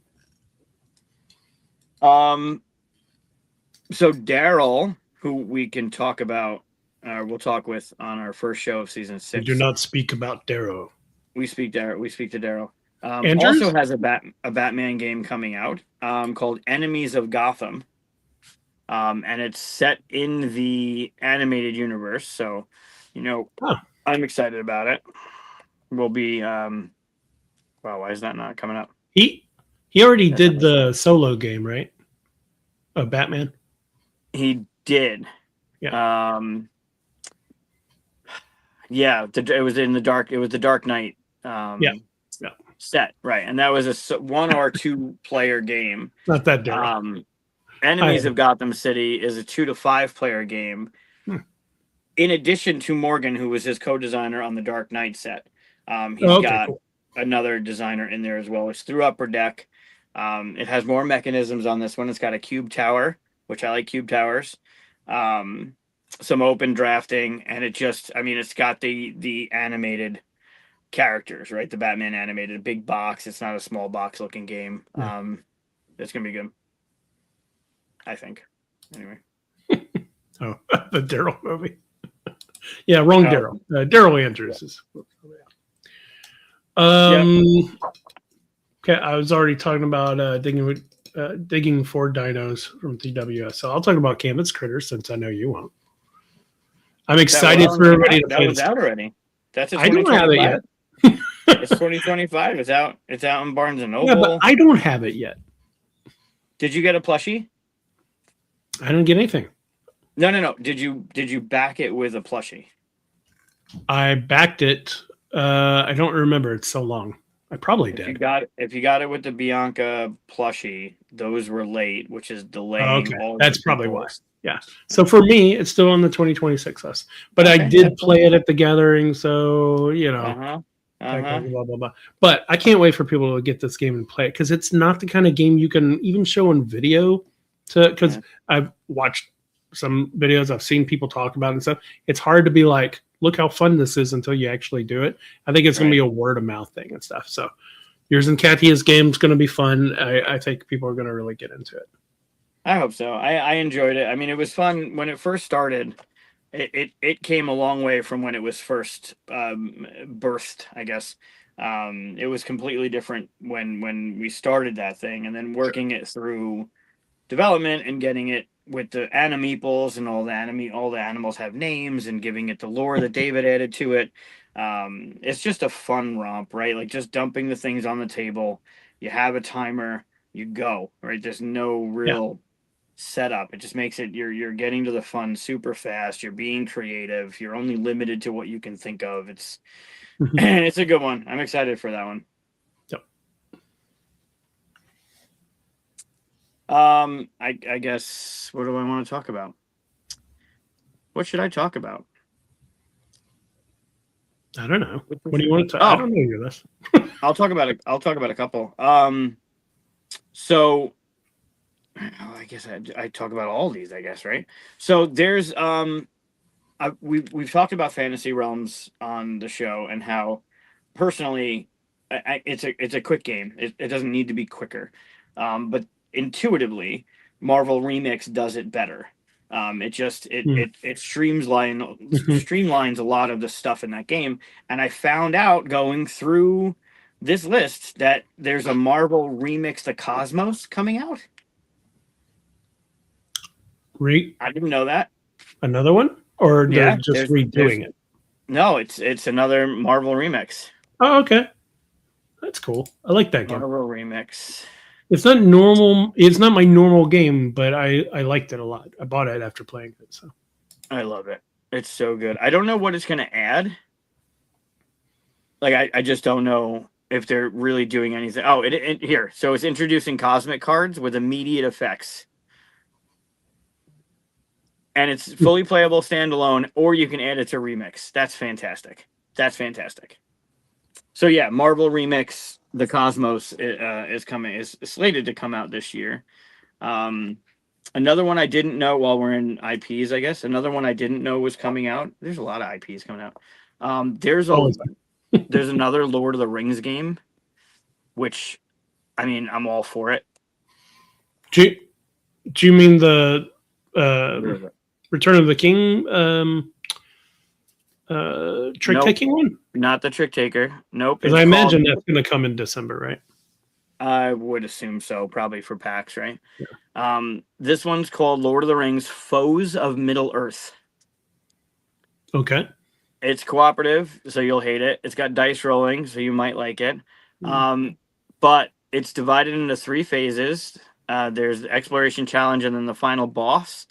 So Daryl, who we can talk about, we'll talk with on our first show of season 6. We do not speak about Darrow. We speak to Daryl. Andrews? Also has a Batman game coming out called Enemies of Gotham, and it's set in the animated universe. So, I'm excited about it. We'll be. Wow, why is that not coming up? He already did the solo game, right? Batman. He did. Yeah. Yeah. It was in the dark. It was the Dark Knight. Yeah. Set, right, and that was a 1 or 2 player game. Not that Darrow. Enemies of Gotham City is a 2 to 5 player game. In addition to Morgan, who was his co-designer on the Dark Knight set, he's got another designer in there as well. It's through Upper Deck. It has more mechanisms on this one. It's got a cube tower, which I like cube towers. Some open drafting, and it's got the animated characters, right? The Batman animated, a big box. It's not a small box looking game. It's gonna be good, I think. Anyway. Oh, the Daryl movie. Yeah, wrong Daryl. Daryl Andrews is. Okay, I was already talking about digging for dinos from TWS, so I'll talk about Campus Critters since I know you won't. I'm excited for everybody to play. That was out already. That's I don't have it yet. It's 2025. It's out. It's out in Barnes and Noble. Yeah, but I don't have it yet. Did you get a plushie? I didn't get anything. No. Did you back it with a plushie? I backed it. I don't remember. It's so long. I probably did. If you got it with the Bianca plushie, those were late, which is delaying. Okay. That's probably why. Yeah. So for me, it's still on the 2026 list. But I did play it at the gathering, so blah, blah, blah. But I can't wait for people to get this game and play it, because it's not the kind of game you can even show in video. Because I've watched some videos, I've seen people talk about it and stuff. It's hard to be like, look how fun this is until you actually do it. I think it's going to be a word of mouth thing and stuff. So yours and Katya's game is going to be fun. I think people are going to really get into it. I hope so. I enjoyed it. I mean, it was fun when it first started. It came a long way from when it was first birthed, I guess. It was completely different when we started that thing, and then working it through development and getting it with the animeeples and all the animals have names, and giving it the lore that David added to it. It's just a fun romp, right? Like just dumping the things on the table. You have a timer, you go, right? There's no real setup. It just makes it you're getting to the fun super fast. You're being creative. You're only limited to what you can think of. It's a good one. I'm excited for that one. I guess, what do I want to talk about? What should I talk about? I don't know. What do you want to talk? I don't know your list. I'll talk about a couple. So I guess I talk about all these, I guess, right? So there's we've talked about Fantasy Realms on the show, and how personally it's a quick game. It doesn't need to be quicker, but intuitively Marvel Remix does it better. It streamlines a lot of the stuff in that game, and I found out going through this list that there's a Marvel Remix to Cosmos coming out. I didn't know that. Another one, or they're just redoing it? No, it's another Marvel Remix. Oh, okay, that's cool. I like that game. Marvel Remix. It's not normal. It's not my normal game, but I liked it a lot. I bought it after playing it. So I love it. It's so good. I don't know what it's going to add. Like I just don't know if they're really doing anything. Oh, here. So it's introducing cosmic cards with immediate effects. And it's fully playable standalone, or you can add it to Remix. That's fantastic. So yeah, Marvel Remix The Cosmos is slated to come out this year. Another one I didn't know, while we're in IPs, I guess. Another one I didn't know was coming out. There's a lot of IPs coming out. There's Always. another Lord of the Rings game, which, I mean, I'm all for it. Do you mean the Where is it? Return of the King trick Nope. taking one? Not the Trick Taker. Nope. Because it's I imagine called- that's going to come in December, right? I would assume so, probably for PAX, right? This one's called Lord of the Rings: Foes of Middle Earth. Okay. It's cooperative, so you'll hate it. It's got dice rolling, so you might like it. But it's divided into 3 phases. There's the exploration challenge and then the final boss.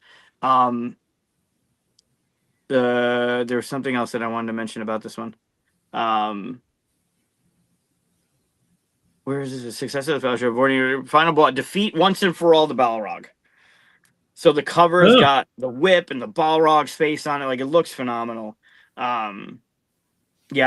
There's something else that I wanted to mention about this one. Where is this? The success of the Fellowship of Avoiding final boss. Defeat once and for all the Balrog. So the cover has Oh. got the whip and the Balrog's face on it. Like, it looks phenomenal. Yeah,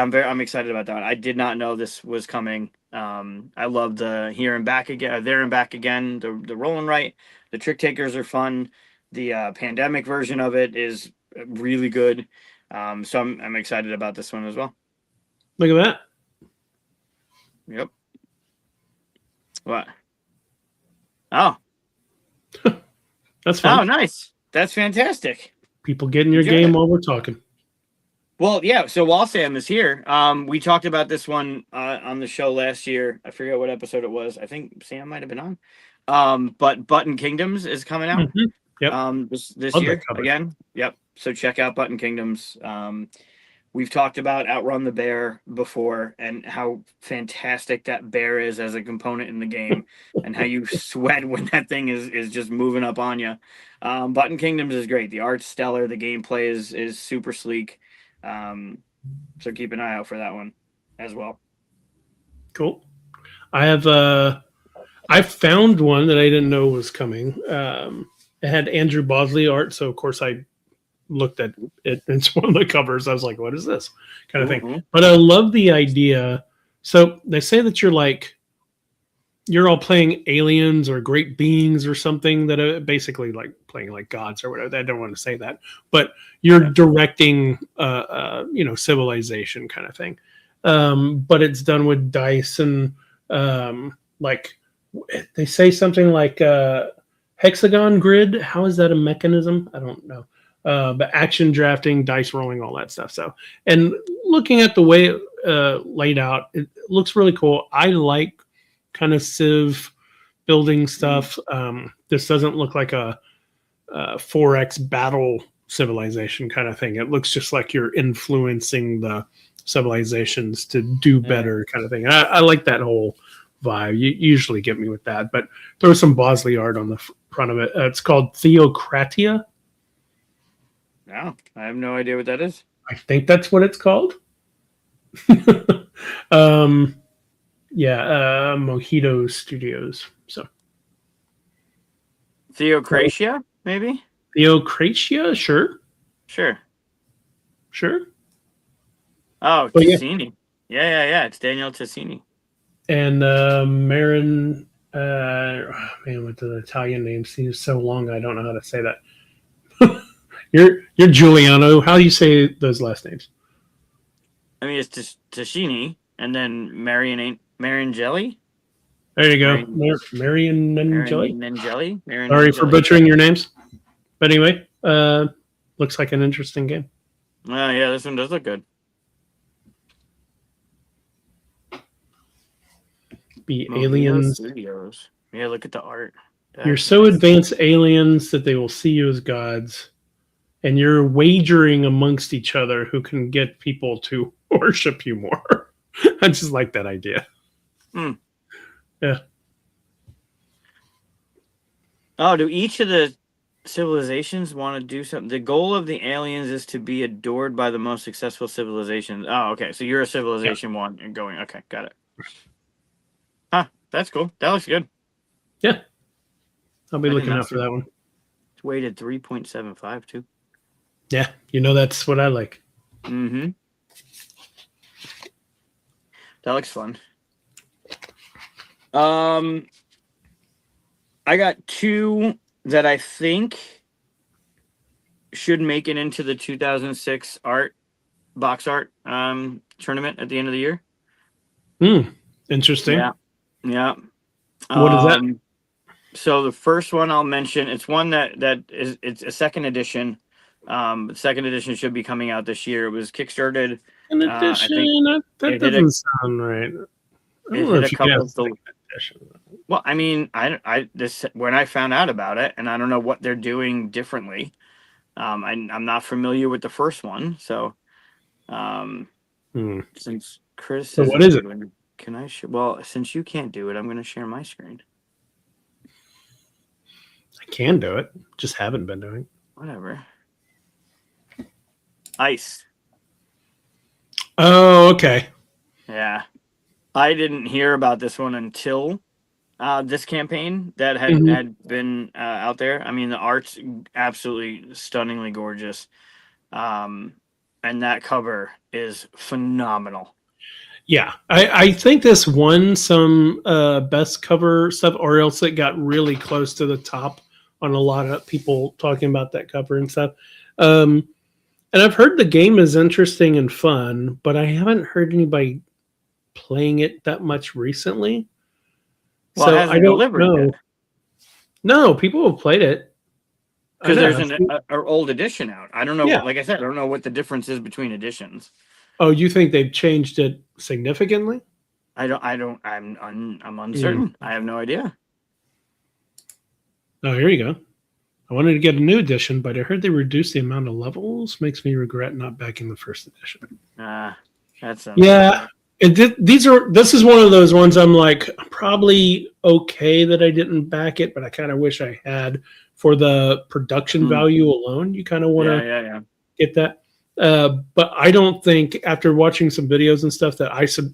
I'm excited about that one. I did not know this was coming. I love the here and back again, there and back again. The roll and write. The trick takers are fun. The pandemic version of it is really good. So I'm excited about this one as well. Look at that. Yep. What? Oh, That's fun. oh, nice. That's fantastic. People getting your Enjoy game it. while we're talking. Well, yeah. So while Sam is here, we talked about this one on the show last year. I forget what episode it was. I think Sam might have been on. But Button Kingdoms is coming out. Mhm. Yep. This Love that year cover. again. Yep. So check out Button Kingdoms. We've talked about Outrun the Bear before and how fantastic that bear is as a component in the game, and how you sweat when that thing is just moving up on you. Button Kingdoms is great. The art's stellar. The gameplay is super sleek. So keep an eye out for that one as well. Cool. I found one that I didn't know was coming. It had Andrew Bosley art, so of course I looked at it. It's one of the covers. I was like, "What is this?" kind of thing. Mhm. But I love the idea. So they say that you're all playing aliens or great beings or something that are basically like playing like gods or whatever. I don't want to say that, but you're directing, civilization kind of thing. But it's done with dice and like they say something like hexagon grid. How is that a mechanism? I don't know. But action drafting, dice rolling, all that stuff. So, and looking at the way it laid out, it looks really cool. I like kind of Civ building stuff. This doesn't look like a 4X battle civilization kind of thing. It looks just like you're influencing the civilizations to do better kind of thing. I like that whole vibe. You usually get me with that, but there was some Bosley art on the front of it. It's called Theocratia. No, I have no idea what that is. I think that's what it's called. Mojito Studios. So Theocratia, maybe? Theocratia, sure. Oh, Oh, yeah. Tassini. Yeah. It's Daniel Tassini. And Marin, with the Italian name seems so long, I don't know how to say that. You're Giuliano. How do you say those last names? I mean, it's Tassini, and then Marion Jelly. There you go, Marion Nangeli. Nangeli. Sorry for butchering your names, but anyway, looks like an interesting game. Yeah, this one does look good. Be Mojito aliens. Studios. Yeah, look at the art. You're so advanced aliens that they will see you as gods, and you're wagering amongst each other who can get people to worship you more. I just like that idea. Yeah. Oh, do each of the civilizations want to do something? The goal of the aliens is to be adored by the most successful civilization. Oh, okay. So you're a civilization one and going. Okay, got it. Huh, that's cool. That looks good. Yeah. I'll be I did looking not out for see that one. It's weighted 3.75 too. Yeah, that's what I like. Mm-hmm. That looks fun. I got two that I think should make it into the 2006 box art tournament at the end of the year. Interesting. Yeah. What is that? So the first one I'll mention, it's one it's a second edition. The second edition should be coming out this year. It was kickstarted. An I edition? think that it hit doesn't sound right. I It don't know hit if a you couple have of the second edition. Well, I mean, when I found out about it, and I don't know what they're doing differently. I'm not familiar with the first one, so since Chris, So what is it? Can I? Well, since you can't do it, I'm going to share my screen. I can do it. Just haven't been doing. Whatever. Ice. Oh, okay. Yeah, I didn't hear about this one until this campaign that had Mhm. had been out there. I mean, the art's absolutely stunningly gorgeous, and that cover is phenomenal. Yeah, I think this won some best cover stuff, or else it got really close to the top on a lot of people talking about that cover and stuff. And I've heard the game is interesting and fun, but I haven't heard anybody playing it that much recently. Well, it So hasn't I don't delivered know. yet. No, people have played it. I Because know. there's an old edition out. I don't know. Yeah. Like I said, I don't know what the difference is between editions. Oh, you think they've changed it significantly? I'm uncertain. I have no idea. Oh, here you go. I wanted to get a new edition, but I heard they reduced the amount of levels. Makes me regret not backing the first edition. That's Yeah. This is one of those ones I'm like, probably okay that I didn't back it, but I kind of wish I had for the production value alone. You kind of want to yeah. get that. But I don't think after watching some videos and stuff that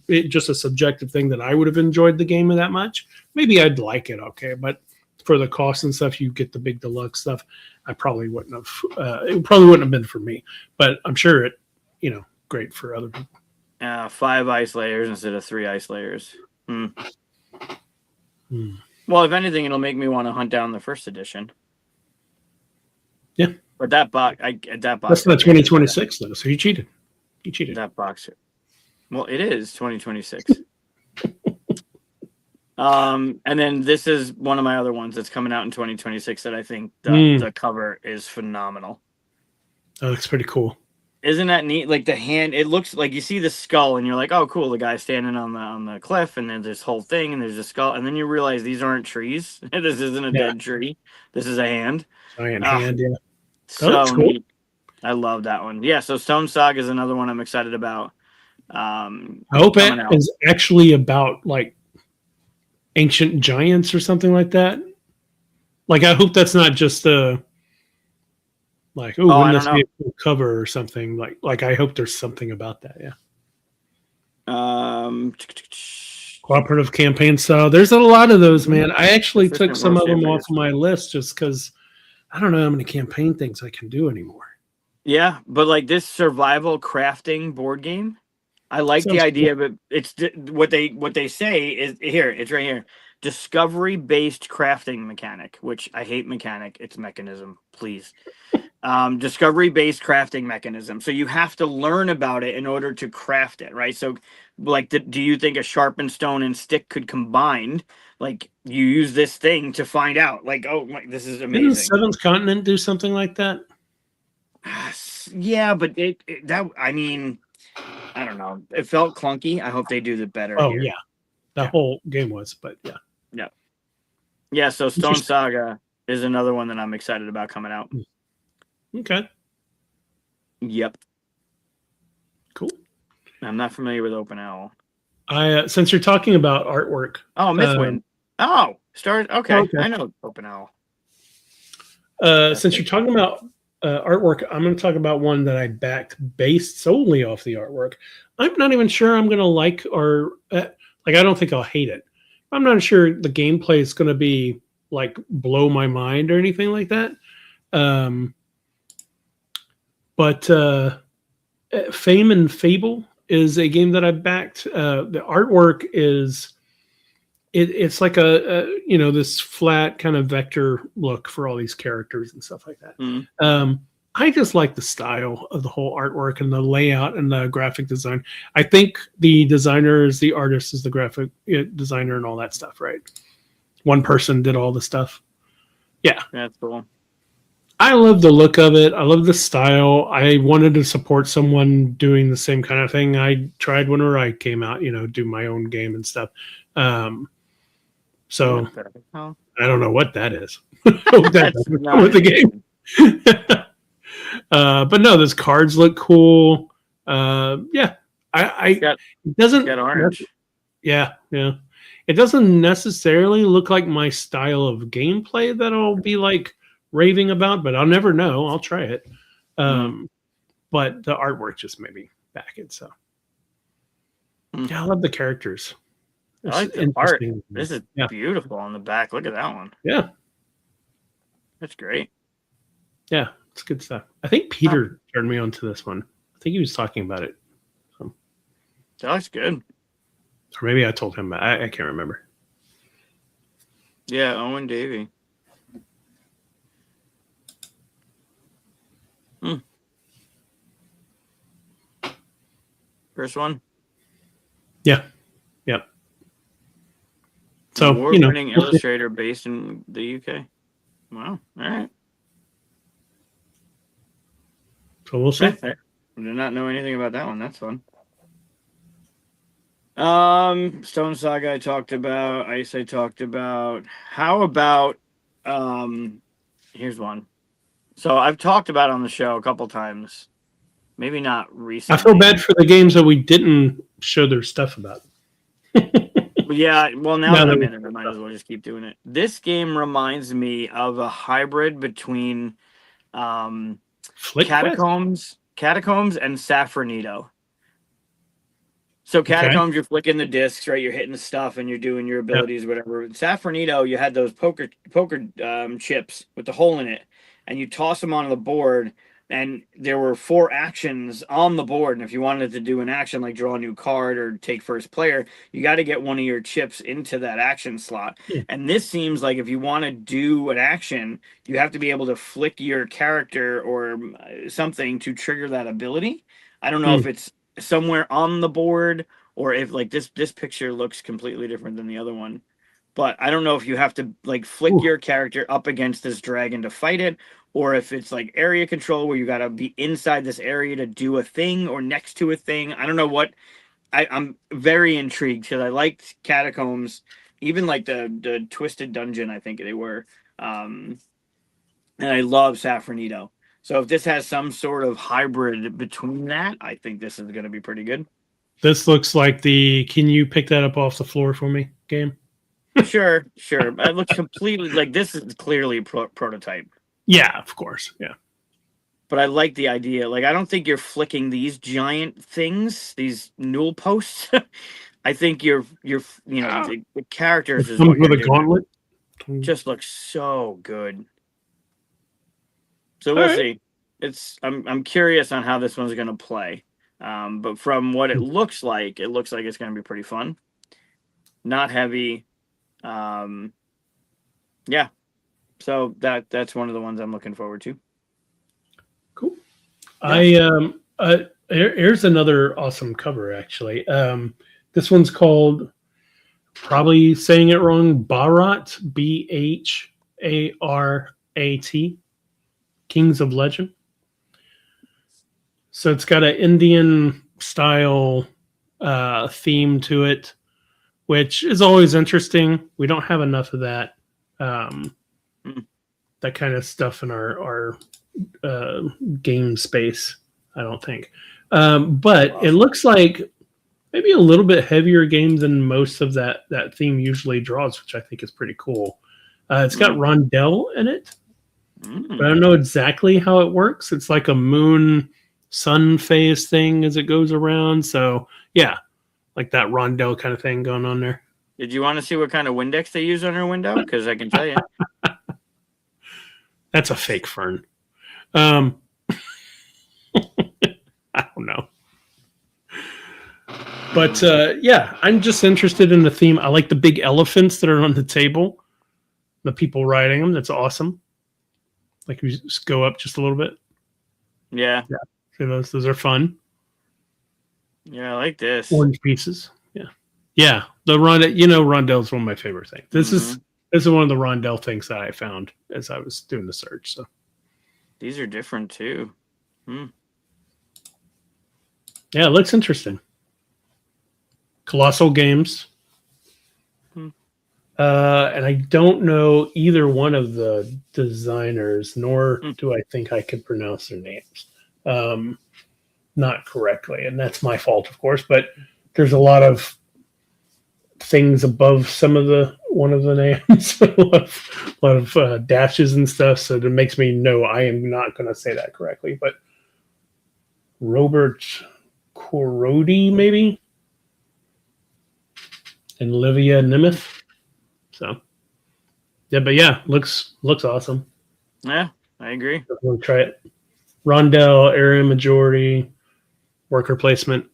it's just a subjective thing that I would have enjoyed the game that much. Maybe I'd like it. Okay. But for the cost and stuff, you get the big deluxe stuff. I probably wouldn't have, it probably wouldn't have been for me, but I'm sure it, great for other people. 5 ice layers instead of 3 ice layers. Well, if anything, it'll make me want to hunt down the first edition. Yeah. But that box, That's not 2026 though, so you cheated. You cheated. That box. Well, it is 2026. And then this is one of my other ones that's coming out in 2026 that I think the cover is phenomenal. That looks pretty cool. Isn't that neat? Like the hand, it looks like you see the skull and you're like, oh, cool. The guy's standing on the cliff and then this whole thing and there's a skull. And then you realize these aren't trees. This isn't a dead tree. This is a hand. Giant hand, yeah. So that's cool. neat. I love that one. Yeah. So Stone Saga is another one I'm excited about. I hope it is actually about like ancient giants or something like that. Like, I hope that's not just like, wouldn't this be a cool cover or something? Like I hope there's something about that. Yeah. Cooperative campaign style. There's a lot of those, man. I actually took some of them off my list just because I don't know how many campaign things I can do anymore. Yeah, but like this survival crafting board game, I like the idea of it. It's what they say is here. It's right here. Discovery-based crafting mechanic, which I hate mechanic. It's mechanism, please. Discovery-based crafting mechanism. So you have to learn about it in order to craft it, right? So, like, do you think a sharpened stone and stick could combine? Like, you use this thing to find out. Like, oh, this is amazing. Didn't Seventh Continent do something like that? Yeah, but I mean, I don't know. It felt clunky. I hope they do the better. Oh here. yeah, the whole game was, but yeah. Yeah. So Stone Saga is another one that I'm excited about coming out. Okay. Yep. Cool. I'm not familiar with Open Owl. Since you're talking about artwork. Oh, Mythwind. Stars. Okay, I know Open Owl. Since you're talking about artwork, I'm going to talk about one that I backed based solely off the artwork. I'm not even sure I'm going to like or I don't think I'll hate it. I'm not sure the gameplay is going to be like blow my mind or anything like that. But Fame and Fable is a game that I backed. The artwork is it's like this flat kind of vector look for all these characters and stuff like that. Mm. I just like the style of the whole artwork and the layout and the graphic design. I think the designer is the artist, is the graphic designer and all that stuff, right? One person did all the stuff. Yeah. That's cool. I love the look of it. I love the style. I wanted to support someone doing the same kind of thing I tried whenever I came out, do my own game and stuff. So Oh, I don't know what that is. That that's doesn't come not with the game. But no, those cards look cool. Yeah, Got- it doesn't. got orange. Yeah. It doesn't necessarily look like my style of gameplay that I'll be like raving about, but I'll never know. I'll try it. But the artwork just made me back it. So yeah, I love the characters. I like It's the art. interesting. This is Yeah. beautiful on the back. Look at that one. Yeah. That's great. Yeah, it's good stuff. I think Peter turned me on to this one. I think he was talking about it. That looks good. Or maybe I told him. I can't remember. Yeah, Owen Davey. First one. Yeah. Yep. So, Award-winning illustrator based in the UK. Wow. All right. so we'll see. I did not know anything about that one. That's fun. Stone Saga I talked about. Ice I talked about. How about here's one. So I've talked about on the show a couple times. Maybe not recently. I feel bad for the games that we didn't show their stuff about. But yeah, well, now Now that that I'm we- in it, I might as well just keep doing it. This game reminds me of a hybrid between Flick Catacombs and Safranito. So Catacombs, you're flicking the discs, right? You're hitting the stuff and you're doing your abilities, whatever. Safranito, you had those poker chips with the hole in it, and you toss them onto the board, and there were 4 actions on the board. And if you wanted to do an action like draw a new card or take first player, you got to get one of your chips into that action slot. Yeah. And this seems like if you want to do an action, you have to be able to flick your character or something to trigger that ability. I don't know if it's somewhere on the board or if like this picture looks completely different than the other one. But I don't know if you have to like flick your character up against this dragon to fight it, or if it's like area control where you got to be inside this area to do a thing or next to a thing. I don't know what. I'm very intrigued because I liked Catacombs, even like the Twisted Dungeon, I think they were. And I love Safranito. So if this has some sort of hybrid between that, I think this is going to be pretty good. This looks like the "Can you pick that up off the floor for me?" game. Sure. It looks completely like this is clearly a prototype. Yeah, of course. Yeah. But I like the idea. Like, I don't think you're flicking these giant things, these newel posts. I think the characters is Comes what with you're a doing. gauntlet. Just looks so good. So All we'll right. see. I'm curious on how this one's gonna play. But from what it looks like it's gonna be pretty fun. Not heavy. Yeah. So that's one of the ones I'm looking forward to. Cool. Yeah. Here's another awesome cover actually. This one's called, probably saying it wrong, Bharat, Bharat, Kings of Legend. So it's got an Indian style theme to it, which is always interesting. We don't have enough of that that kind of stuff in our game space, I don't think. But it looks like maybe a little bit heavier game than most of that theme usually draws, which I think is pretty cool. It's got Rondell in it, but I don't know exactly how it works. It's like a moon sun phase thing as it goes around. So yeah, like that Rondell kind of thing going on there. Did you want to see what kind of Windex they use on her window? Because I can tell you. That's a fake fern. I don't know. But yeah, I'm just interested in the theme. I like the big elephants that are on the table, the people riding them. That's awesome. Like you just go up just a little bit. Yeah. See those are fun. Yeah, I like this. Orange pieces. Yeah. Yeah. The Rondell, Rondell's one of my favorite things. This is one of the Rondell things that I found as I was doing the search. So These are different too. yeah, it looks interesting. Colossal Games. And I don't know either one of the designers, nor do I think I can pronounce their names not correctly. And that's my fault, of course. But there's a lot of things above one of the names, a lot of dashes and stuff. So that makes me know I am not going to say that correctly. But Robert Korody, maybe, and Livia Nemeth. So, yeah, but yeah, looks awesome. Yeah, I agree. We'll try it. Rondell, area majority, worker placement.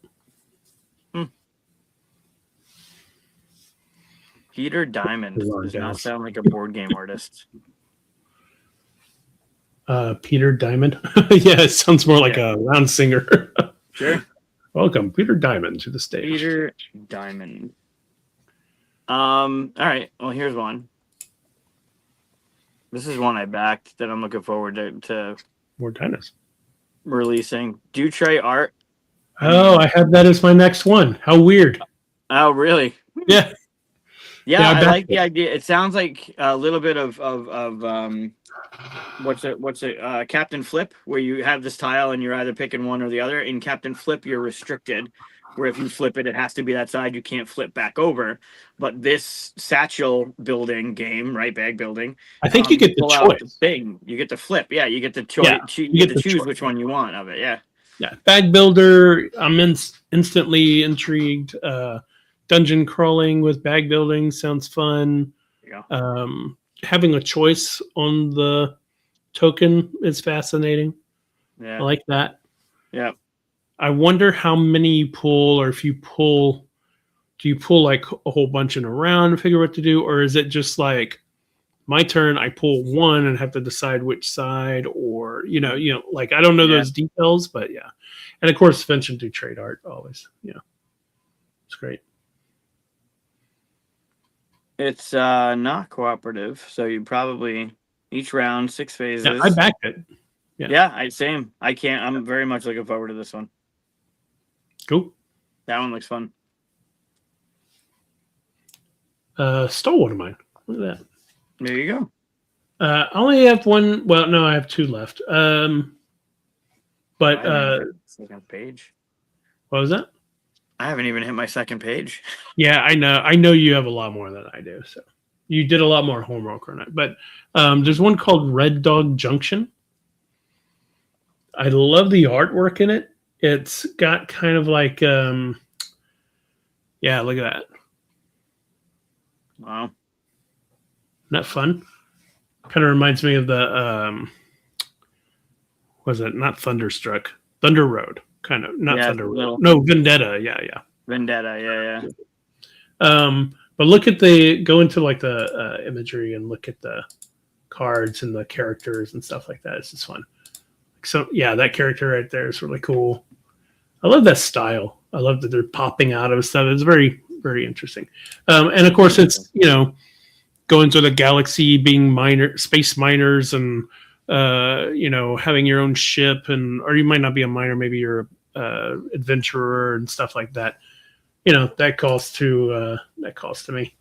Peter Diamond does not sound like a board game artist. Peter Diamond. Yeah, it sounds more like a round singer. Sure. Welcome, Peter Diamond, to the stage. Peter Diamond. All right. Well, here's one. This is one I backed that I'm looking forward to More Dinos. releasing. Dutre Art. Oh, I have that as my next one. How weird. Oh, really? Yeah. Yeah, I I like backed the idea. It sounds like a little bit of what's it? Captain Flip, where you have this tile and you're either picking one or the other. In Captain Flip, you're restricted, where if you flip it, it has to be that side. You can't flip back over. But this satchel building game, right? Bag building. I think you get the pull out choice. thing. You get to flip. Yeah, you get to choice. Yeah, You you get get to the choose choice. which one you want of it. Yeah. Yeah, bag builder. I'm instantly intrigued. Dungeon crawling with bag building sounds fun. Yeah. Having a choice on the token is fascinating. Yeah. I like that. Yeah. I wonder how many you pull, or if you pull, do you pull like a whole bunch in a round to figure what to do, or is it just like my turn? I pull one and have to decide which side, or like I don't know those details, but yeah. And of course, mentioned to trade art always. Yeah, it's great. It's not cooperative, so you probably each round 6 phases. Yeah, I backed it. Yeah, same. I can't. I'm very much looking forward to this one. Cool. That one looks fun. Stole one of mine. Look at that. There you go. I only have one. Well, no, I have two left. But Second page. what was that? I haven't even hit my second page. Yeah, I know. I know you have a lot more than I do. So you did a lot more homework on it. But there's one called Red Dog Junction. I love the artwork in it. It's got kind of like, yeah, look at that. Wow. Isn't that fun? Kind of reminds me of the, was it not Thunderstruck? Thunder Road. Kind of, not Thunder Road. No, Vendetta. Yeah. Vendetta. Yeah. But go into like the imagery and look at the cards and the characters and stuff like that. It's just fun. So yeah, that character right there is really cool. I love that style. I love that they're popping out of stuff. It's very, very interesting. And of course, it's going to the galaxy, being space miners, and having your own ship, or you might not be a miner. Maybe you're a adventurer and stuff like that. That calls to me.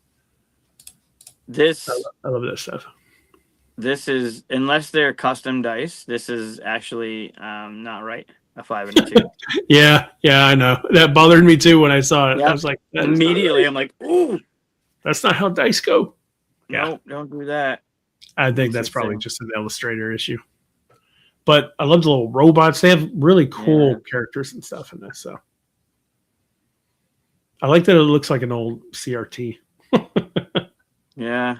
This I love that stuff. This is, unless they're custom dice, this is actually not right. A 5 and a 2. Yeah, I know. That bothered me too when I saw it. Yep. I was like, immediately, I'm like, ooh, that's not how dice go. Yeah, nope, don't do that. I think that's probably just an illustrator issue. But I love the little robots. They have really cool characters and stuff in this. So I like that it looks like an old CRT. Yeah,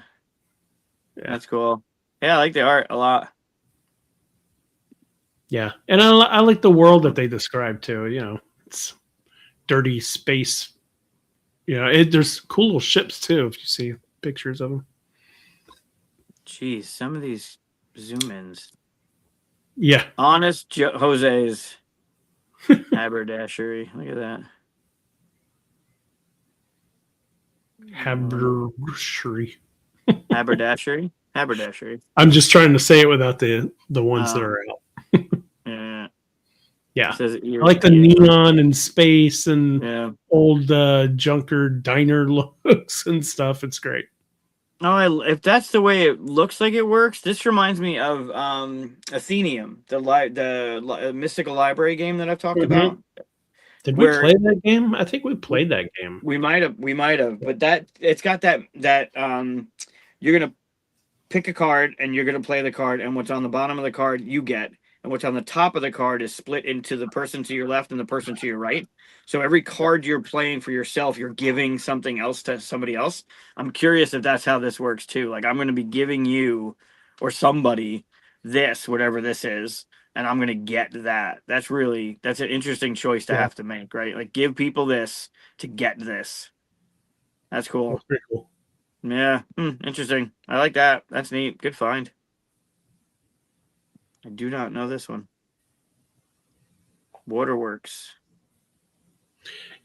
that's cool. Yeah, I like the art a lot. Yeah, and I like the world that they describe too. It's dirty space there's cool little ships too if you see pictures of them. Jeez, some of these zoom ins. Yeah. Honest Jose's haberdashery. Look at that. Haberdashery. Haberdashery. Haberdashery. I'm just trying to say it without the ones that Oh. are out. Yeah. Yeah. It says I like the neon and space and Yeah. old Junker diner looks and stuff. It's great. Oh, if that's the way it looks like it works, this reminds me of Athenium, the mystical library game that I've talked Mhm. about. Did we Where- play that game? I think we played that game. We might have, but that it's got that you're gonna pick a card and you're gonna play the card, and what's on the bottom of the card you get, and what's on the top of the card is split into the person to your left and the person to your right. So every card you're playing for yourself, you're giving something else to somebody else. I'm curious if that's how this works too. Like I'm gonna be giving you or somebody this, whatever this is, and I'm gonna get that. That's an interesting choice to Yeah. have to make, right? Like give people this to get this. That's cool. That's pretty cool. Yeah, interesting. I like that. That's neat. Good find. I do not know this one. Waterworks.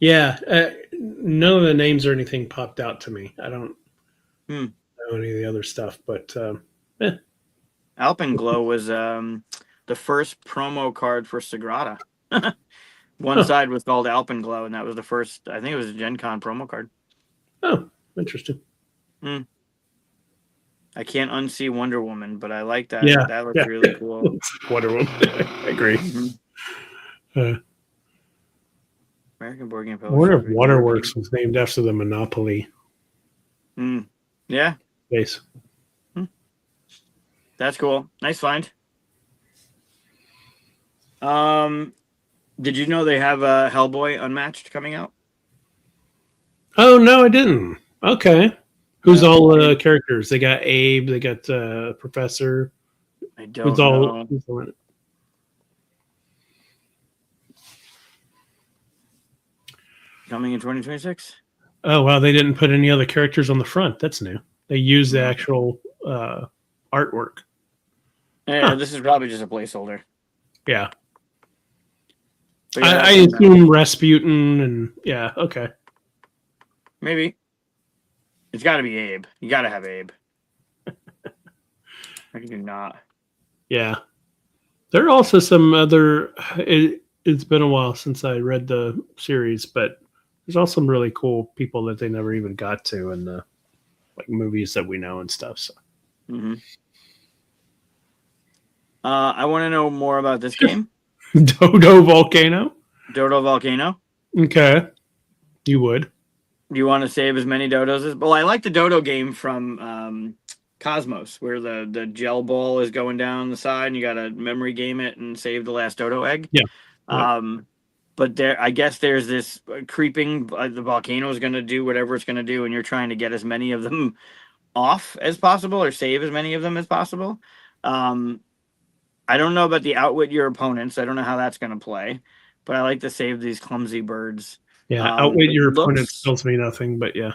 Yeah. None of the names or anything popped out to me. I don't Hmm. know any of the other stuff, but Alpenglow was the first promo card for Sagrada. One Huh. side was called Alpenglow, and that was the first. I think it was a Gen Con promo card. oh, interesting. I can't unsee Wonder Woman, but I like that. Yeah, That looks yeah. really cool. Wonder Woman. I agree. Mhm. Uh, American Board Game I wonder if Publishers. Waterworks was named after the Monopoly Yeah, base. that's cool. Nice find. Did you know they have Hellboy Unmatched coming out? Oh no, I didn't. Okay. Who's Yeah. all the characters? They got Abe. They got Professor. I don't Who's all? know. Who's all in it? Coming in 2026. Oh wow, they didn't put any other characters on the front. That's new. They used the Mhm. actual artwork. Yeah, Huh. this is probably just a placeholder. Yeah, But yeah, I assume Rasputin and yeah. Okay. maybe it's got to be Abe. You got to have Abe. How can you not? Yeah. There are also some other. It's been a while since I read the series, but there's also some really cool people that they never even got to in the like movies that we know and stuff. So hmm I want to know more about this game, Dodo Volcano. Dodo Volcano. Okay, you would. Do you want to save as many dodos as? Well, I like the Dodo game from Cosmos, where the gel ball is going down the side, and you got to memory game it and save the last Dodo egg. Yeah. Yeah. But I guess there's this creeping. The volcano is going to do whatever it's going to do, and you're trying to get as many of them off as possible, or save as many of them as possible. I don't know about the outwit your opponents. I don't know how that's going to play, but I like to save these clumsy birds. Yeah, outwit it your looks- opponents tells me nothing, but yeah.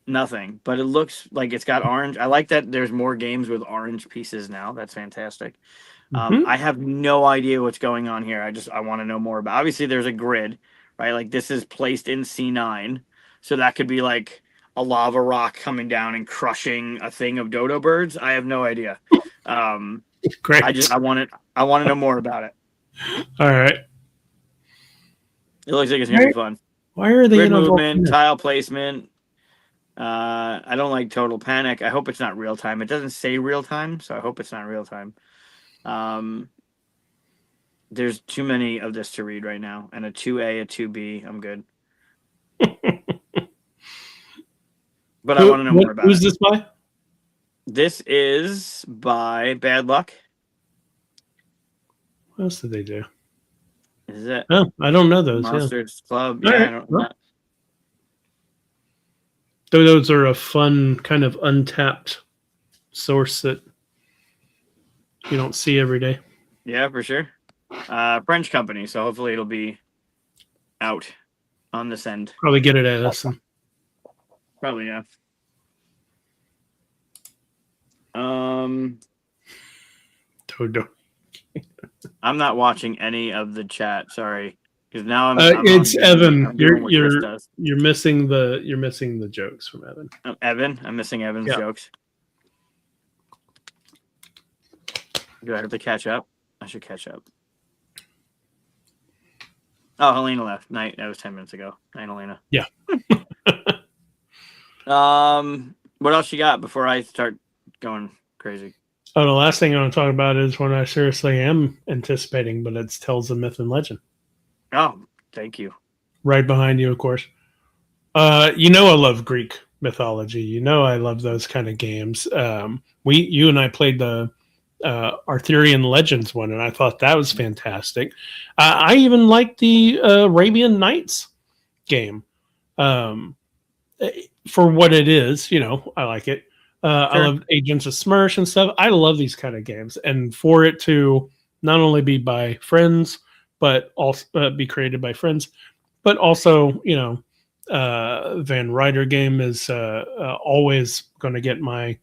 Nothing, but it looks like it's got orange. I like that there's more games with orange pieces now. That's fantastic. Mhm. I have no idea what's going on here. I want to know more about. Obviously, there's a grid, right? Like this is placed in C9, so that could be like a lava rock coming down and crushing a thing of dodo birds. I have no idea. Great. I want to know more about it. All right. It looks like it's gonna be fun. Why are they Grid in a movement, volcano? tile placement. I don't like Total Panic. I hope it's not real time. It doesn't say real time, so I hope it's not real time. There's too many of this to read right now, and a 2A, a 2B. I'm good. But I want to know more about Who's it. this by? This is by Bad Luck. What else did they do? Is it Oh, I don't know those. Yeah. Monsters Club? All Yeah, right, I don't, well. Those are a fun kind of untapped source that you don't see every day. yeah, for sure. French company, so hopefully it'll be out on this end. Probably get it at us. Probably, yeah. Um, Todo. I'm not watching any of the chat. Sorry, because now It's Evan. I'm doing what Chris You're does. missing the jokes from Evan. Evan, I'm missing Evan's Yeah. jokes. Do I have to catch up? I should catch up. Oh, Helena left. Night. That was 10 minutes ago. Night, Helena. Yeah. What else you got before I start going crazy? Oh, the last thing I want to talk about is one I seriously am anticipating, but it's Tales of Myth and Legend. Oh, thank you. Right behind you, of course. You know I love Greek mythology. You know I love those kind of games. You and I played the Arthurian Legends one, and I thought that was fantastic. I even like the Arabian Nights game. For what it is, you know, I like it. I Sure. love Agents of Smirch and stuff. I love these kind of games, and for it to not only be by friends, but also be created by friends, but also, you know, Van Ryder game is always going to get my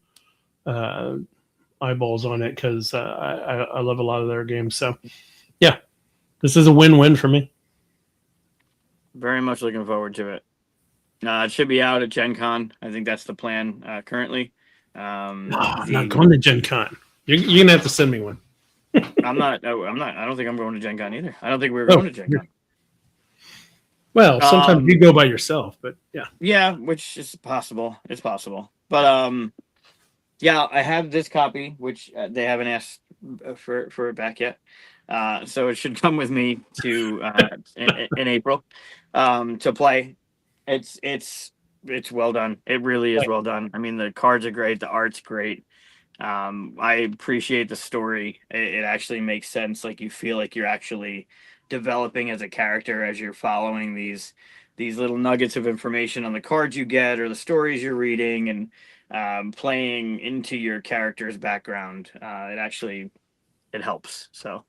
eyeballs on it because I love a lot of their games. So, yeah, this is a win-win for me. Very much looking forward to it. It should be out at Gen Con. I think that's the plan currently. I'm not going to Gen Con. You're going to have to send me one. I'm not. I don't think I'm going to Gen Con either. I don't think we were going to Gen Con. Well, sometimes you go by yourself, but yeah. Yeah, which is possible. It's possible. But yeah, I have this copy, which they haven't asked for it back yet. So it should come with me to in April to play. It's well done. It really is well done. I mean, the cards are great. The art's great. I appreciate the story. It actually makes sense. Like you feel like you're actually developing as a character as you're following these little nuggets of information on the cards you get or the stories you're reading and playing into your character's background. It helps. So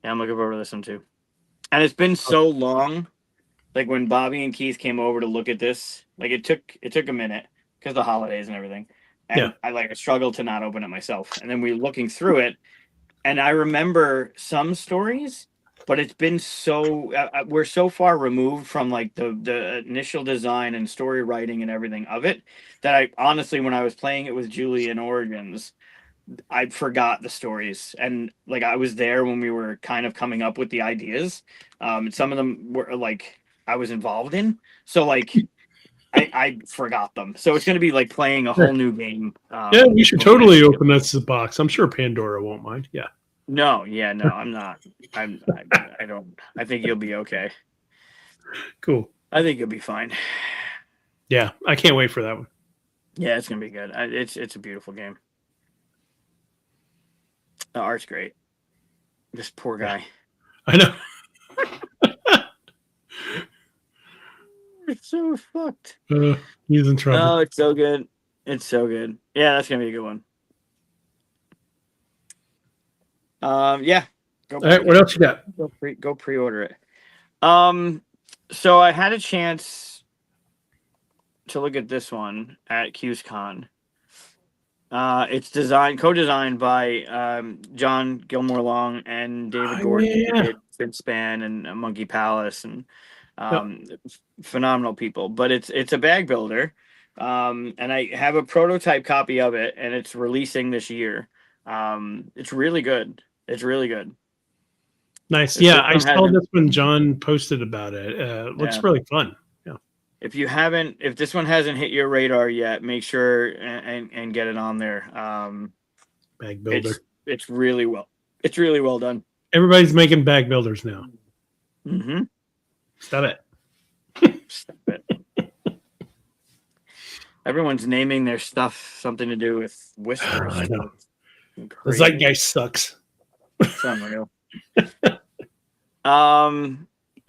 yeah, I'm looking forward to this one too. And it's been so long. Like when Bobby and Keith came over to look at this, like it took a minute because the holidays and everything. And I struggled to not open it myself. And then we were looking through it, and I remember some stories, but it's been so we're so far removed from like the initial design and story writing and everything of it that I honestly, when I was playing it with Julie in Origins, I forgot the stories, and like I was there when we were kind of coming up with the ideas. Some of them were like I was involved in, so like I forgot them. So it's going to be like playing a whole new game. Yeah, we should totally open this box. I'm sure Pandora won't mind. Yeah. No, I'm not. I don't. I think you'll be okay. Cool. I think you'll be fine. Yeah, I can't wait for that one. Yeah, it's gonna be good. It's a beautiful game. The art's great. This poor guy. I know. It's so fucked. He's in trouble. Oh, it's so good. It's so good. Yeah, that's gonna be a good one. Yeah. All right, what else you got? Go pre-order it. So I had a chance to look at this one at QsCon. It's co-designed by John Gilmore Long and David Gordon, who did Finspan and Monkey Palace, and phenomenal people. But it's a bag builder, and I have a prototype copy of it, and it's releasing this year. It's really good. It's really good. Nice. Yeah, I saw this when John posted about it. It looks really fun. Yeah. If this one hasn't hit your radar yet, make sure and get it on there. Bag builder. It's really well done. Everybody's making bag builders now. Mm-hmm. Stop it. Stop it. Everyone's naming their stuff something to do with whispers. I know. The zeitgeist sucks. It's unreal.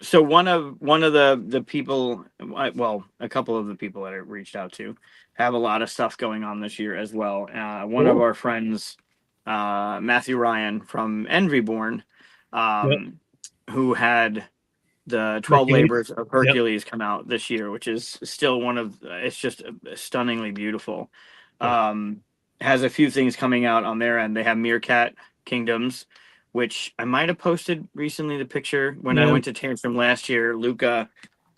So one of the people, well, a couple of the people that I reached out to have a lot of stuff going on this year as well. One of our friends, Matthew Ryan from Envyborn, who had the 12 Hercules? Labors of Hercules come out this year, which is still one of it's just stunningly beautiful. Yeah. Has a few things coming out on their end. They have Meerkat Kingdoms, which I might have posted recently the picture when I Yeah. went to Tantrum last year. Luca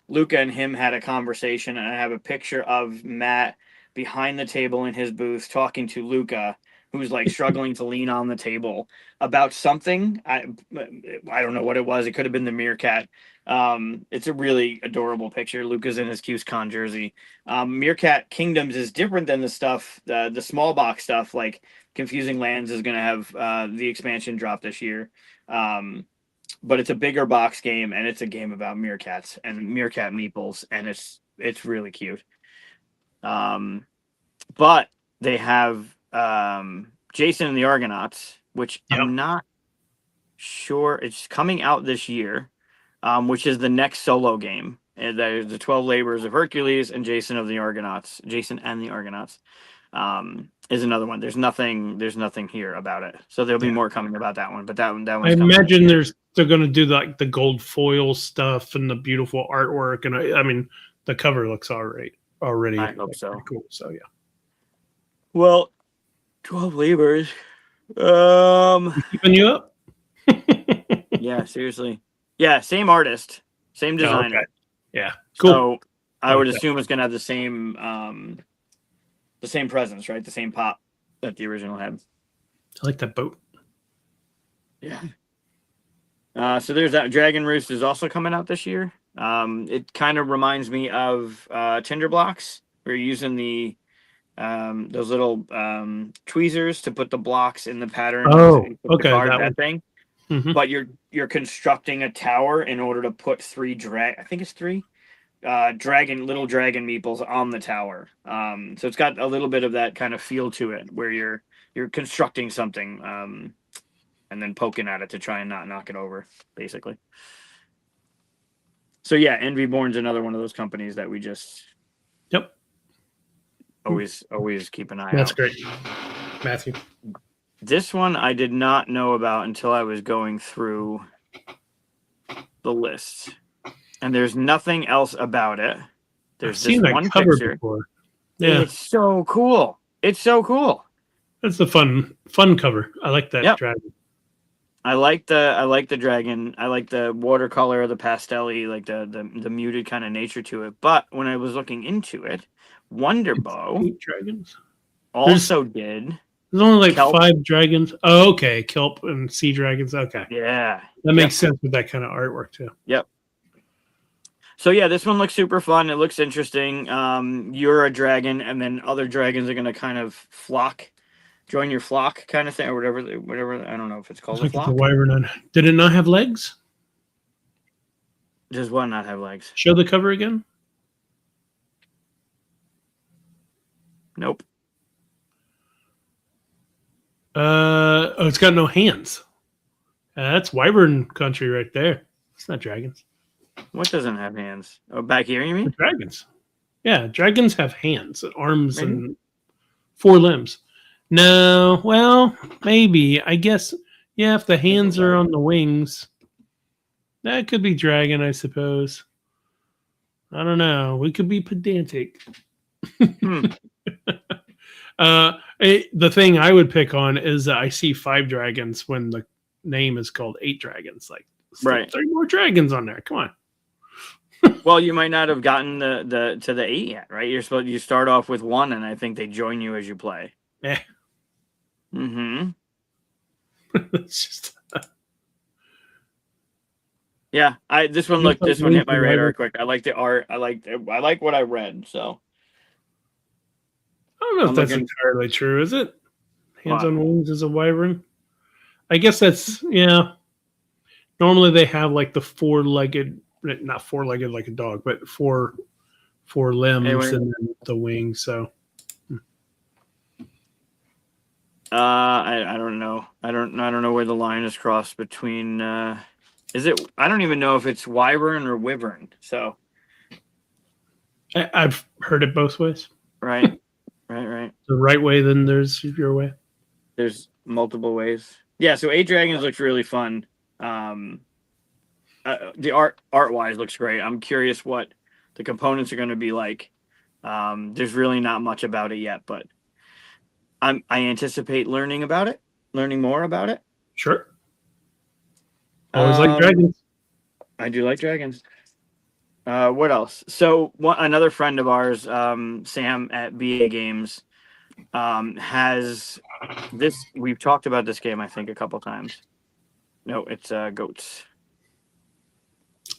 and him had a conversation, and I have a picture of Matt behind the table in his booth talking to Luca, who's like struggling to lean on the table about something. I don't know what it was. It could have been the Meerkat. It's a really adorable picture. Luca's in his QSCon jersey. Meerkat Kingdoms is different than the stuff, the small box stuff. Like Confusing Lands is going to have the expansion drop this year. But it's a bigger box game, and it's a game about meerkats and meerkat meeples, and it's really cute. But they have Jason and the Argonauts, which Yep. I'm not sure it's coming out this year, which is the next solo game. And there's the 12 Labors of Hercules and Jason and the Argonauts is another one. There's nothing here about it, so there'll be more coming about that one. But that one's I coming. imagine they're going to do like the gold foil stuff and the beautiful artwork, and I mean the cover looks already. I hope like, so. pretty cool. So yeah, Well, 12 Labors. keeping you up. Yeah, seriously. Yeah, same artist, same Oh, designer. okay. Yeah, cool. So I would Okay. assume it's gonna have the same presence, right? The same pop that the original had. I like that boat. Yeah. So there's that. Dragon Roost is also coming out this year. It kind of reminds me of Tinder Blocks. We're using the those little tweezers to put the blocks in the pattern. Oh, and put the okay, card, that that one. thing. Mhm. But you're constructing a tower in order to put three little dragon meeples on the tower. So it's got a little bit of that kind of feel to it, where you're constructing something, and then poking at it to try and not knock it over, basically. So yeah, Envyborn's another one of those companies that we just Yep, always keep an eye that's out. great, Matthew. This one I did not know about until I was going through the list, and there's nothing else about it. I've There's seen this that one cover picture. before. Yeah, It's so cool. It's so cool. that's the fun cover. I like that Yep. dragon. I like the dragon. I like the watercolor, the pastel-y, like the muted kind of nature to it. But when I was looking into it, Wonderbow 8 dragons. also did. There's only like Kelp. 5 dragons. Oh, okay, kelp and sea dragons. Okay, Yeah. that makes sense with that kind of artwork too. Yep. So yeah, this one looks super fun. It looks interesting. You're a dragon, and then other dragons are gonna kind of join your flock, kind of thing, or whatever. I don't know if it's called a Look at the flock. wyvern on. Did it not have legs? Does one not have legs? Show the cover again. Nope. Oh, it's got no hands. That's wyvern country right there. It's not dragons. What doesn't have hands? Oh, back here, you mean? Dragons. Yeah, dragons have hands, arms, Maybe. and 4 limbs. No, well, maybe. I guess, yeah, if the hands are on the wings, that could be dragon, I suppose. I don't know. We could be pedantic. Hmm. The thing I would pick on is that I see 5 dragons when the name is called 8 dragons. Like, still Right. 3 more dragons on there. Come on. Well, you might not have gotten the to the 8 yet, right? You start off with 1, and I think they join you as you play. Eh. Mm-hmm. It's just Yeah, this one Looks like hit my Wings radar Rider. quick. I like the art. I like what I read. So I don't know if I'm that's looking- entirely true, is it? Hands What? on wings is a wyvern. I guess that's yeah. Normally they have like the 4-legged, not 4-legged like a dog, but four limbs Anyway. and then the wings. So I don't know. I don't know where the line is crossed between. Is it? I don't even know if it's wyvern or wyvern. So I've heard it both ways. right. The right way, then there's your way. There's multiple ways. Yeah. So 8 dragons looks really fun. the art wise looks great. I'm curious what the components are going to be like. There's really not much about it yet, but I anticipate learning more about it. Sure. Always like dragons. I do like dragons. What else? So another friend of ours, Sam at BA Games, has this. We've talked about this game, I think, a couple times. No, it's Goats.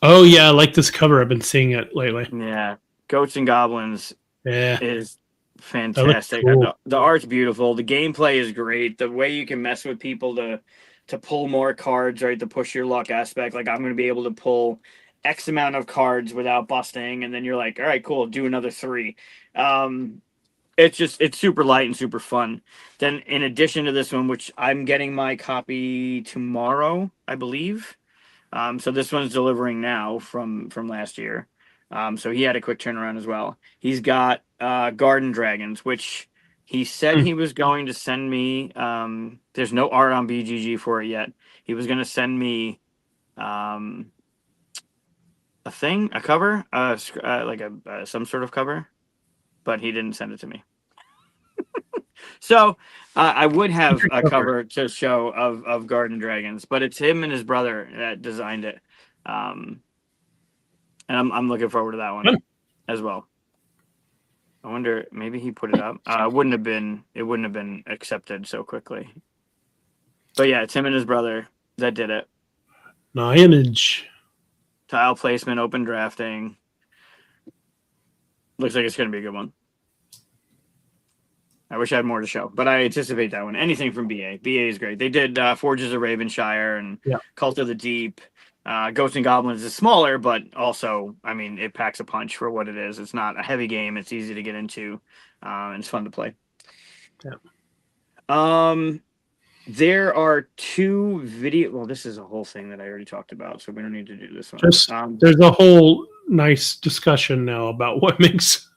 Oh yeah, I like this cover. I've been seeing it lately. Yeah, Goats and Goblins Yeah. is fantastic. Cool. The art's beautiful. The gameplay is great. The way you can mess with people to pull more cards, right? To push your luck aspect. Like I'm going to be able to pull X amount of cards without busting, and then you're like, all right, cool, do another 3. It's super light and super fun. Then in addition to this one, which I'm getting my copy tomorrow, I believe. So this one's delivering now from last year. So he had a quick turnaround as well. He's got Garden Dragons, which he said he was going to send me. There's no art on BGG for it yet. He was going to send me a cover, like some sort of cover, but he didn't send it to me. So I would have a cover to show of Garden Dragons, but it's him and his brother that designed it. And I'm looking forward to that one as well. I wonder, maybe he put it up. It wouldn't have been accepted so quickly. But yeah, it's him and his brother that did it. Nianage. Tile placement, open drafting. Looks like it's going to be a good one. I wish I had more to show, but I anticipate that one. Anything from BA. BA is great. They did Forges of Ravenshire and Cult of the Deep. Ghosts and Goblins is smaller, but also, I mean, it packs a punch for what it is. It's not a heavy game. It's easy to get into, and it's fun to play. Yeah. There are 2 video. Well, this is a whole thing that I already talked about, so we don't need to do this one. Just there's a whole nice discussion now about what makes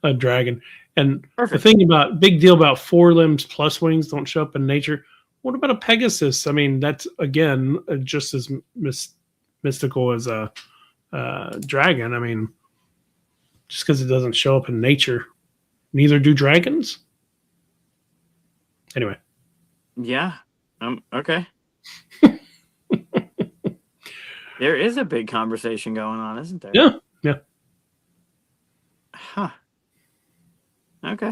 a dragon. And Perfect. The thing big deal about 4 limbs plus wings don't show up in nature. What about a Pegasus? I mean, that's again just as mystical as a dragon. I mean, just because it doesn't show up in nature, neither do dragons. Anyway. Yeah. Okay. There is a big conversation going on, isn't there? Yeah. Yeah. Huh. Okay.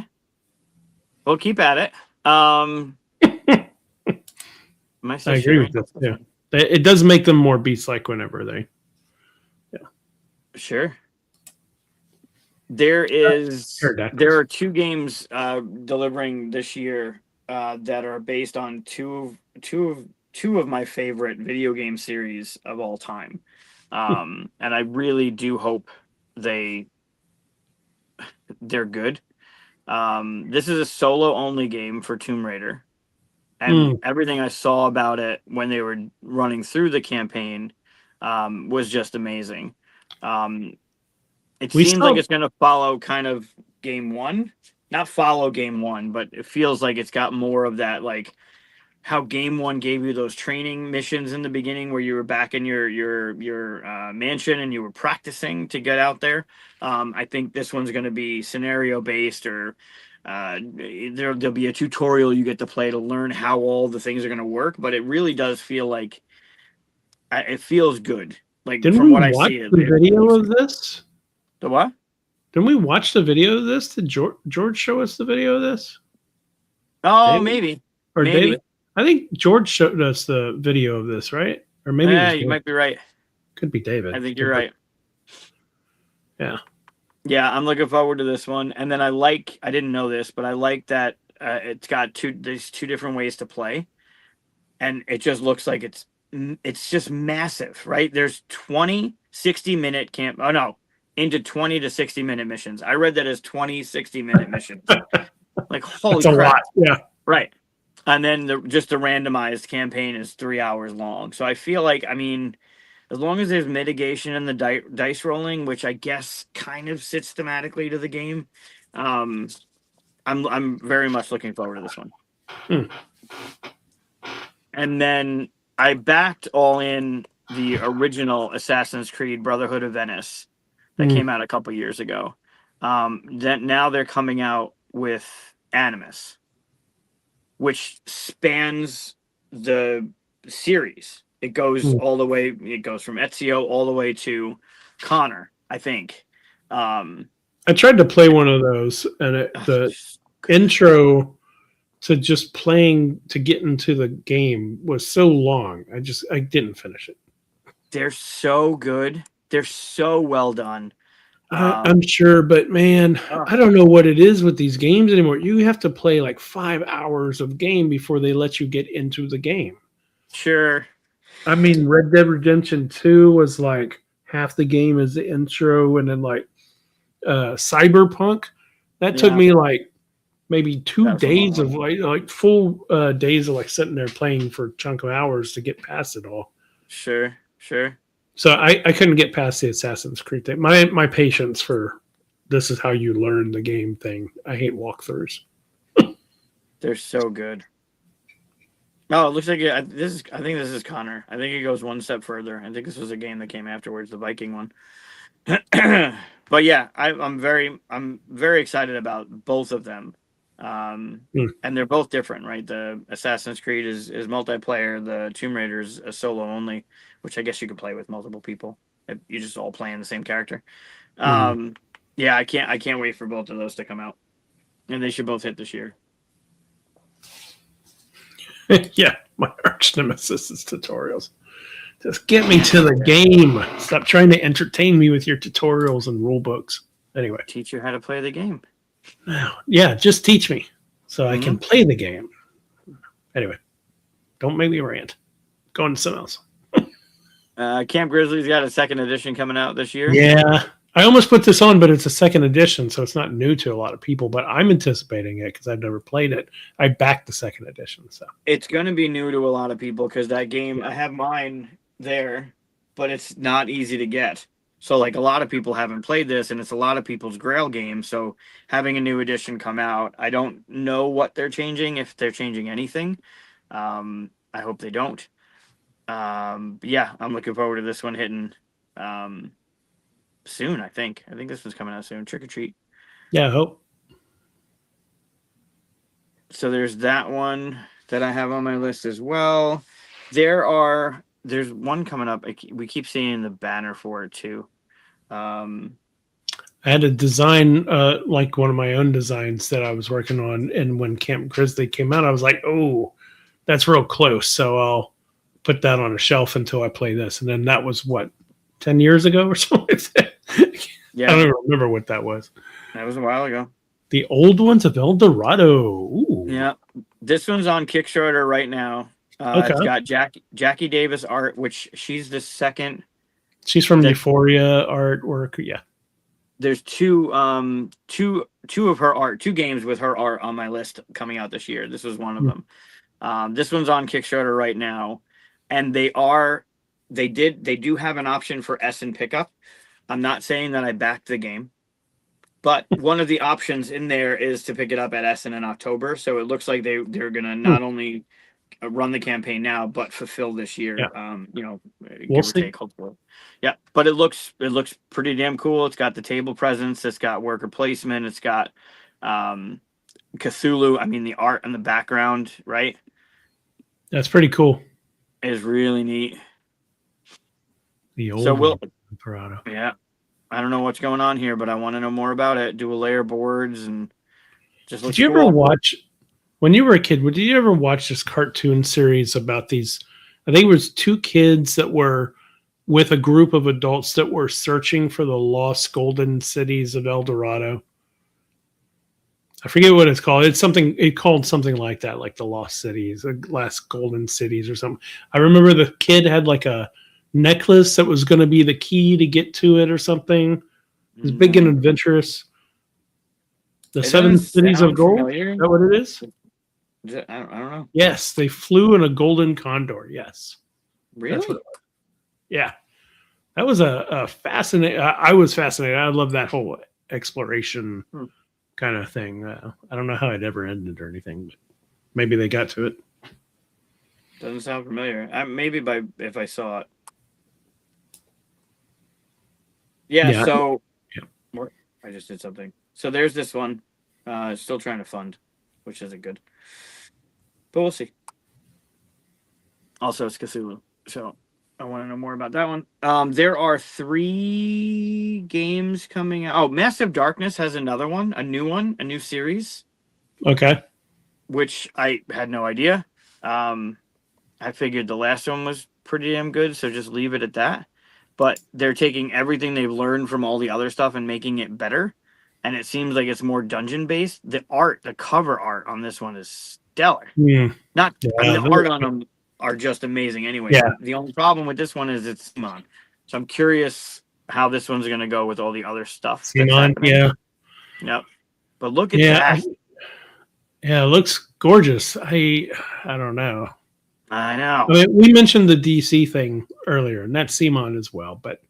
Well, keep at it. I agree with that. Yeah. It does make them more beast-like whenever they. Yeah. Sure. There are 2 games delivering this year that are based on two of my favorite video game series of all time, and I really do hope they're good. This is a solo only game for Tomb Raider, and everything I saw about it when they were running through the campaign was just amazing. It seems like it's going to follow kind of game 1. Not follow game 1, but it feels like it's got more of that, like how game 1 gave you those training missions in the beginning where you were back in your mansion and you were practicing to get out there. I think this one's going to be scenario based, or there'll be a tutorial you get to play to learn how all the things are going to work. But it really does feel like it feels good. Like from what I see, the video of this. The what? Didn't we watch the video of this? Did George show us the video of this? Oh, David? maybe. Or maybe. David? I think George showed us the video of this, right? Or maybe you might be right. Could be David. I think you're right. Yeah. Yeah, I'm looking forward to this one. And then I didn't know this, but I like that it's got there's 2 different ways to play. And it just looks like it's just massive, right? There's 20 60-minute into 20 to 60-minute missions. I read that as 20 60-minute missions. Like, holy That's crap. A lot. Yeah. Right. And then the randomized campaign is 3 hours long. So I feel like, I mean, as long as there's mitigation in the dice rolling, which I guess kind of sits thematically to the game, I'm very much looking forward to this one. And then I backed all in the original Assassin's Creed Brotherhood of Venice that Mm. came out a couple years ago. That now they're coming out with Animus, which spans the series. It goes Mm. all the way. It goes from Ezio all the way to Connor, I think. I tried to play one of those, and the intro to just playing to get into the game was so long. I didn't finish it. They're so good. They're so well done. I'm sure, but man, I don't know what it is with these games anymore. You have to play like 5 hours of game before they let you get into the game. Sure. I mean, Red Dead Redemption 2 was like half the game is the intro, and then like Cyberpunk, that took Yeah. me like maybe 2 That's a days long of like full days of like sitting there playing for a chunk of hours to get past it all. Sure. So I couldn't get past the Assassin's Creed thing. My patience for this is how you learn the game thing. I hate walkthroughs. They're so good. Oh, it looks like I think this is Connor. I think it goes one step further. I think this was a game that came afterwards, the Viking one. But yeah, I'm very excited about both of them. And they're both different, right? The Assassin's Creed is multiplayer. The Tomb Raider is a solo only, which I guess you could play with multiple people. You just all playing the same character. Yeah, I can't wait for both of those to come out, and they should both hit this year. Yeah, my arch nemesis is tutorials. Just get me to the game. Stop trying to entertain me with your tutorials and rule books. Anyway, Teach you how to play the game. yeah, just teach me so I can play the game. Anyway, don't make me rant. Go on to something else. Camp Grizzly's got a second edition coming out this year. Yeah, I almost put this on, but it's a second edition, so it's not new to a lot of people. But I'm anticipating it because I've never played it. I backed the second edition, so It's going to be new to a lot of people because that game, I have mine there, but it's not easy to get. So like a lot of people haven't played this, and it's a lot of people's Grail game. So having a new edition come out, I don't know what they're changing, if they're changing anything. I hope they don't. But yeah, I'm looking forward to this one hitting soon. I think this one's coming out soon. Trick or Treat. yeah, I hope. So there's that one that I have on my list as well. There's one coming up. We keep seeing the banner for it too. I had a design, like one of my own designs that I was working on, and when Camp Grizzly came out, I was like, "Oh, that's real close." So I'll put that on a shelf until I play this. And then that was what, 10 years ago or something. Yeah, I don't even remember what that was. that was a while ago. The old ones of El Dorado. Ooh. Yeah, this one's on Kickstarter right now. Okay. It's got Jackie Davis art, which she's the second. She's from Euphoria artwork. Yeah. There's two of her art, 2 games with her art on my list coming out this year. This was one of them. This one's on Kickstarter right now, and they do have an option for Essen pickup. I'm not saying that I backed the game, but one of the options in there is to pick it up at Essen in October. So it looks like they're gonna not only run the campaign now, but fulfill this year. Yeah. We'll We'll give or see. take, hopefully. Yeah, but it looks pretty damn cool. It's got the table presence. It's got worker placement. It's got Cthulhu. I mean, the art and the background, right, That's pretty cool. is really neat. The old So we'll, Dorado. yeah, I don't know what's going on here, but I want to know more about it. Do a layer boards and just. Did you ever watch, when you were a kid, did you ever watch this cartoon series about these? I think it was 2 kids that were with a group of adults that were searching for the lost golden cities of El Dorado. I forget what it's called. It called something like that, like the lost cities, the last golden cities or something. I remember the kid had like a necklace that was going to be the key to get to it or something. It was big and adventurous. The 7 cities of gold. Familiar. Is that what it is? I don't know. Yes, they flew in a golden condor. Yes. Really? That's what it was. Yeah. That was a fascinating. I was fascinated. I love that whole exploration kind of thing. I don't know how it ever ended or anything, but maybe they got to it. Doesn't sound familiar. Maybe if I saw it. Yeah, Yeah. so Yeah. I just did something. So there's this one. Still trying to fund, which isn't good. But we'll see. Also, it's Cthulhu. So I want to know more about that one. There are 3 games coming out. Oh, Massive Darkness has another one, a new series, Okay. which I had no idea. I figured the last one was pretty damn good, so just leave it at that. But they're taking everything they've learned from all the other stuff and making it better. And it seems like it's more dungeon based. The cover art on this one is stellar. Hmm. Not, I mean, Yeah, the art on them are just amazing anyway. Yeah. The only problem with this one is it's Simon. So I'm curious how this one's going to go with all the other stuff. that's Simon, happening. yeah. Yep. But look at Yeah. that. Yeah, it looks gorgeous. I don't know. I know. I mean, we mentioned the DC thing earlier, and that's Simon as well. But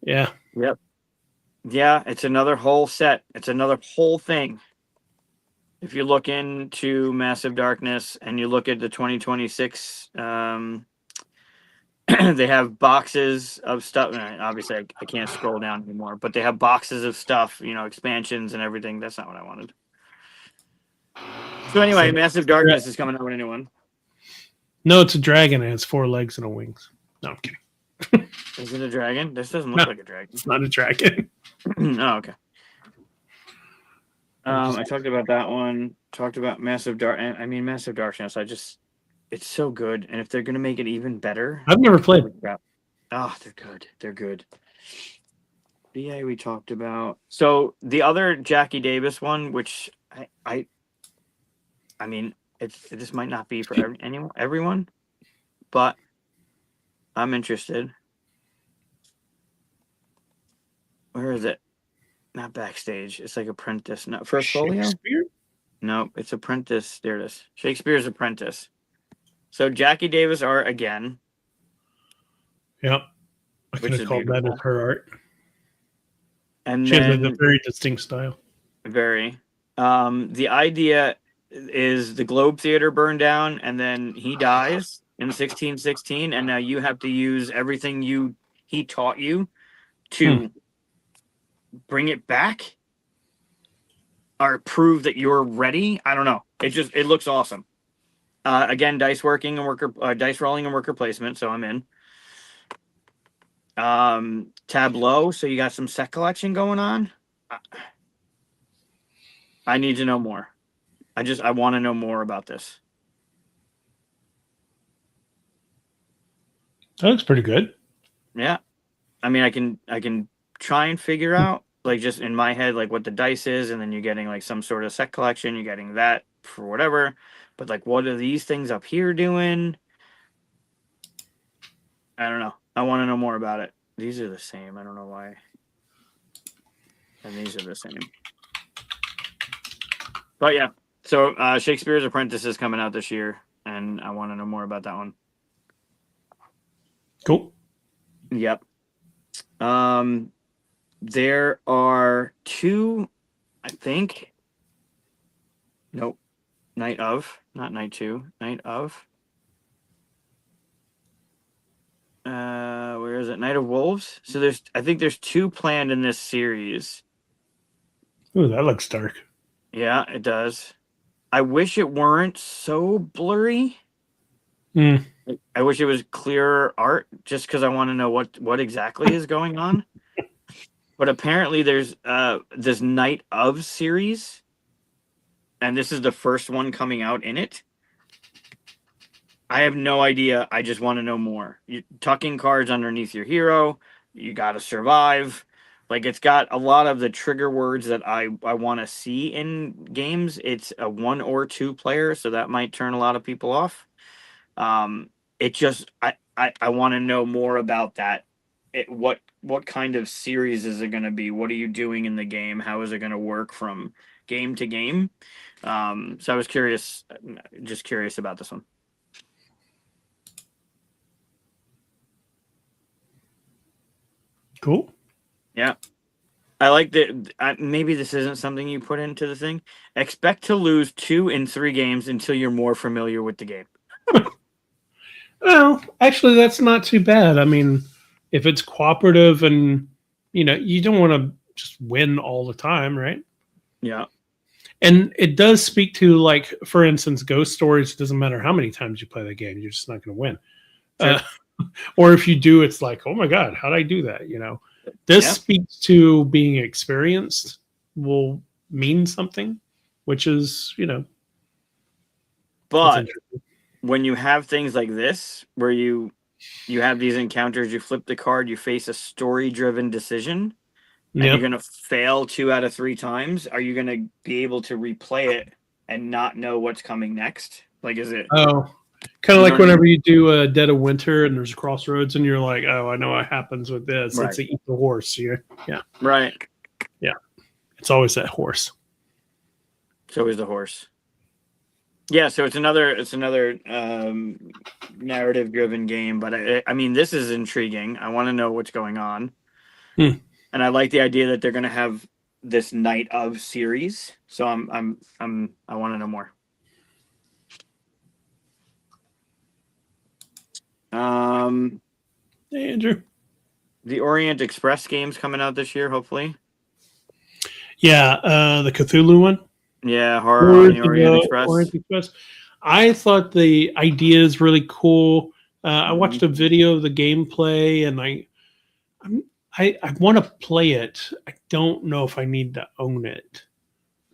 yeah, Yep. Yeah, it's another whole set. It's another whole thing. If you look into Massive Darkness and you look at the 2026, they have boxes of stuff. Obviously, I can't scroll down anymore, but they have boxes of stuff, expansions and everything. That's not what I wanted. So anyway, So- Massive Darkness is coming out with a new one. no, it's a dragon. It has 4 legs and a wings. No, I'm kidding. Is it a dragon? This doesn't look No. like a dragon. It's not a dragon. Oh, okay. I talked about that one. Talked about Massive Darkness. It's so good. And if they're gonna make it even better, I've never played. oh, they're good. They're good. BA we talked about. So the other Jackie Davis one, which I mean, this might not be for everyone, but I'm interested. Where is it? Not Backstage. It's like Apprentice. Not First Folio? Shakespeare? No, it's Apprentice. There it is. Shakespeare's Apprentice. So Jackie Davis art again. Yep. I Which could have is called that beautiful. as her art. And She has then a very distinct style. very. The idea is the Globe Theater burned down and then he dies in 1616, and now you have to use everything he taught you to bring it back or prove that you're ready. I don't know. It looks awesome. Again, dice rolling and worker placement, so I'm in. Tableau, so you got some set collection going on. I need to know more. I want to know more about this. That looks pretty good. Yeah. I mean, I can try and figure out, like, just in my head, like what the dice is, and then you're getting like some sort of set collection, you're getting that for whatever. But like, what are these things up here doing? I don't know. I want to know more about it. These are the same. I don't know why. And these are the same. But yeah. So Shakespeare's Apprentice is coming out this year, and I want to know more about that one. Cool. Yep. There are 2, I think. Nope. Night of, not Night 2. Night of. Where is it? Night of Wolves. So I think there's 2 planned in this series. Ooh, that looks dark. Yeah, it does. I wish it weren't so blurry. Hmm. I wish it was clearer art, just because I want to know what exactly is going on. But apparently there's this Night of series, and this is the first one coming out in it. I have no idea. I just want to know more. You tucking cards underneath your hero. You got to survive. Like, it's got a lot of the trigger words that I want to see in games. It's a 1 or 2 player, so that might turn a lot of people off. It just I want to know more about that. What kind of series is it going to be? What are you doing in the game? How is it going to work from game to game? So I was curious about this one. Cool. Yeah. I like that. Maybe this isn't something you put into the thing. Expect to lose 2 in 3 games until you're more familiar with the game. Well, actually, that's not too bad. I mean, if it's cooperative and you don't want to just win all the time, right? Yeah. And it does speak to, like, for instance, Ghost Stories. It doesn't matter how many times you play the game, you're just not going to win. Sure. Or if you do, it's like, oh my god, how did I do that? This Yeah. speaks to being experienced will mean something, which is that's But interesting. when you have things like this, where you have these encounters, you flip the card, you face a story-driven decision, and Yeah. you're going to fail 2 out of 3 times, are you going to be able to replay it and not know what's coming next? Like, is it... Oh, kind You of know like what I whenever you do a Dead of Winter and there's a crossroads and you're like, oh, I know what happens with this. Right. It's a eat the horse. Yeah. Right. It's always that horse. So is the horse. Yeah, so it's another narrative-driven game, but I mean, this is intriguing. I want to know what's going on, Hmm. and I like the idea that they're going to have this Night of series. So I want to know more. Hey, Andrew. The Orient Express game's coming out this year, hopefully. Yeah, the Cthulhu one. Yeah, horror on the Orient Express. Orient Express. I thought the idea is really cool. I watched a video of the gameplay, and I want to play it. I don't know if I need to own it,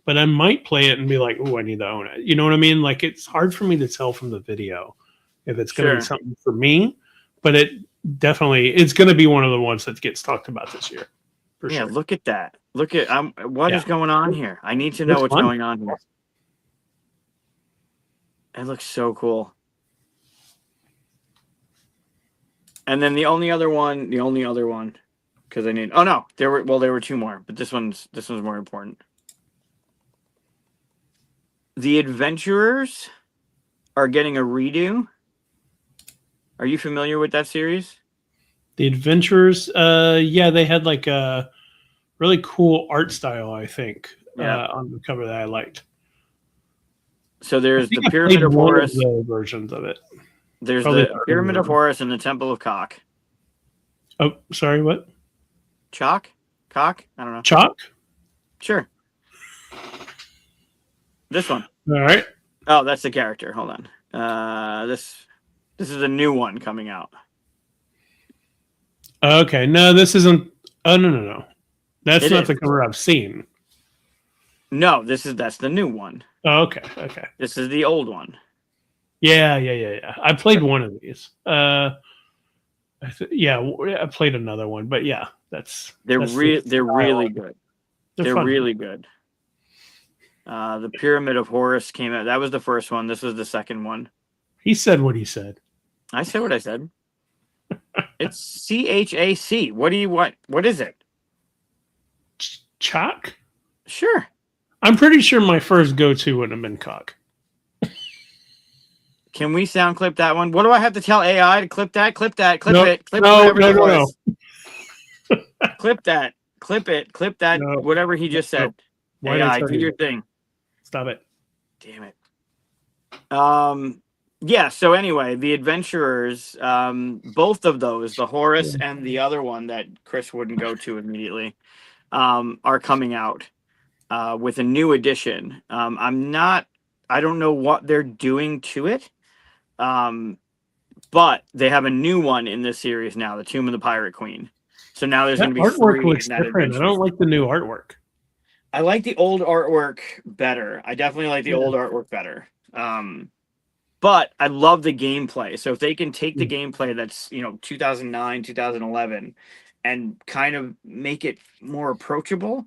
but I might play it and be like, "Oh, I need to own it." You know what I mean? Like, it's hard for me to tell from the video if it's going to be Sure. something for me, but it's going to be one of the ones that gets talked about this year. For Yeah, sure. look at that. Look at what is Yeah. going on here. I need to know Looks what's fun. going on here. It looks so cool. And then the only other one, because I need. Oh no, there were 2 more, but this one's more important. The Adventurers are getting a redo. Are you familiar with that series? The Adventurers, yeah, they had like a really cool art style, I think, Yeah. on the cover that I liked. So there's I think the I Pyramid played of one Horus. the versions of it. There's Probably the Pyramid of Horus and the Temple of Cock. Oh, sorry, what? Cock? I don't know. Chalk? Sure. This one. All right. Oh, that's the character. Hold on. This is a new one coming out. Okay, no, this isn't. Oh, no. That's It not is. the cover I've seen. No, that's the new one. Oh, okay. This is the old one. Yeah. I played one of these. I played another one, but yeah, They're that's really style. good. They're They're fun. really good. The Pyramid of Horus came out. That was the first one. This was the second one. He said what he said. I said what I said. It's CHAC. What do you want? What is it? Chalk? Sure. I'm pretty sure my first go-to would have been cock. Can we sound clip that one? What do I have to tell AI to clip that? Clip that. Clip Nope. it. Clip No, whatever it no. was. Clip that. Clip it. Clip that. No. Whatever he just said. Why did I AI, tell do you your that? thing. Stop it. Damn it. Yeah, so anyway, the Adventurers, both of those, the Horus and the other one that Chris wouldn't go to immediately, are coming out with a new edition. I don't know what they're doing to it, but they have a new one in this series now, The Tomb of the Pirate Queen. So now there's That going to be artwork 3 looks in that different. I adventure. don't like the new artwork. I like the old artwork better. I definitely like the Yeah. old artwork better. But I love the gameplay. So if they can take the gameplay that's 2009, 2011, and kind of make it more approachable,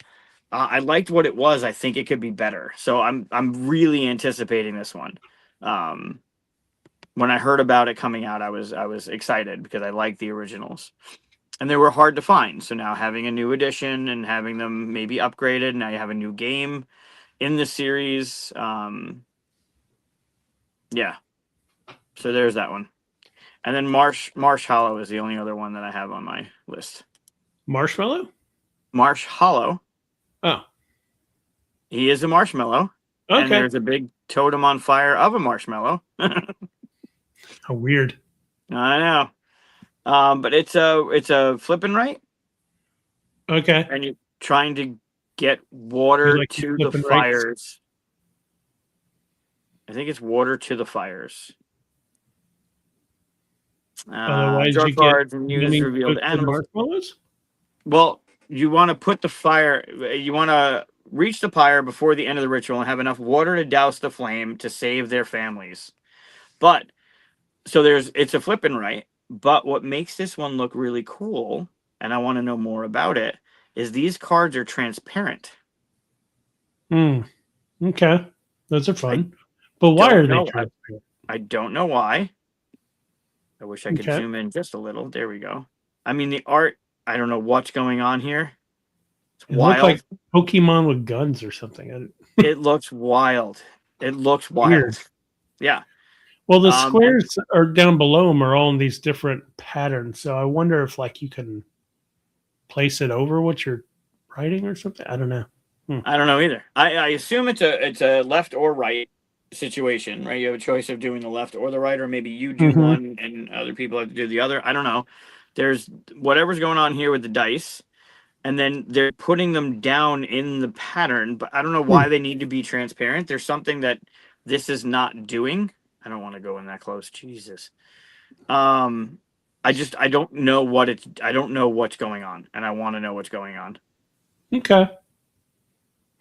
I liked what it was. I think it could be better. So I'm really anticipating this one. When I heard about it coming out, I was excited because I liked the originals. And they were hard to find. So now having a new edition and having them maybe upgraded, now you have a new game in the series. Yeah. So there's that one. And then Marsh Hollow is the only other one that I have on my list. Marshmallow? Marsh Hollow. Oh. He is a marshmallow. And Okay. there's a big totem on fire of a marshmallow. How weird. I know. But it's a flipping right. Okay. and you're trying to get water like to the flipping rights? fires. I think it's water to the fires. Otherwise, Draw you get cards and use many revealed cooked animals. marshmallows. Well, you want to put the fire. You want to reach the pyre before the end of the ritual and have enough water to douse the flame to save their families. But so it's a flipping right. But what makes this one look really cool, and I want to know more about it, is these cards are transparent. Okay, those are fun. But why are they transparent? I don't know why. I wish I could Okay. zoom in just a little. There we go. I mean, the art, I don't know what's going on here. It's It looked wild. like Pokemon with guns or something. It looks wild. It looks wild. Weird. Yeah. Well, the squares are down below them are all in these different patterns. So I wonder if like you can place it over what you're writing or something. I don't know. I don't know either. I assume it's a left or right situation, right? You have a choice of doing the left or the right, or maybe you do one and other people have to do the other. I don't know. There's whatever's going on here with the dice, and then they're putting them down in the pattern, but I don't know why they need to be transparent. There's something that this is not doing. I don't want to go in that close. Jesus. I don't know I don't know what's going on, and I want to know what's going on. Okay.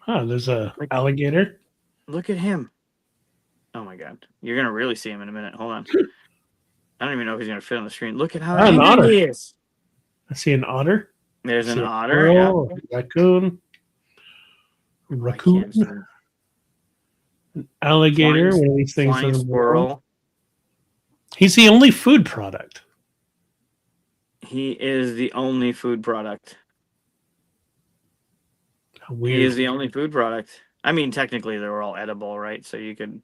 There's a alligator. Look at him. Oh my god. You're gonna really see him in a minute. Hold on. I don't even know if he's gonna fit on the screen. Look at how angry he is. I see an otter. There's an otter. Yeah. Raccoon. An alligator. One of these things. Flying squirrel. He's the only food product. He is the only food product. How weird. He is the only food product. I mean, technically, they were all edible, right? So you could.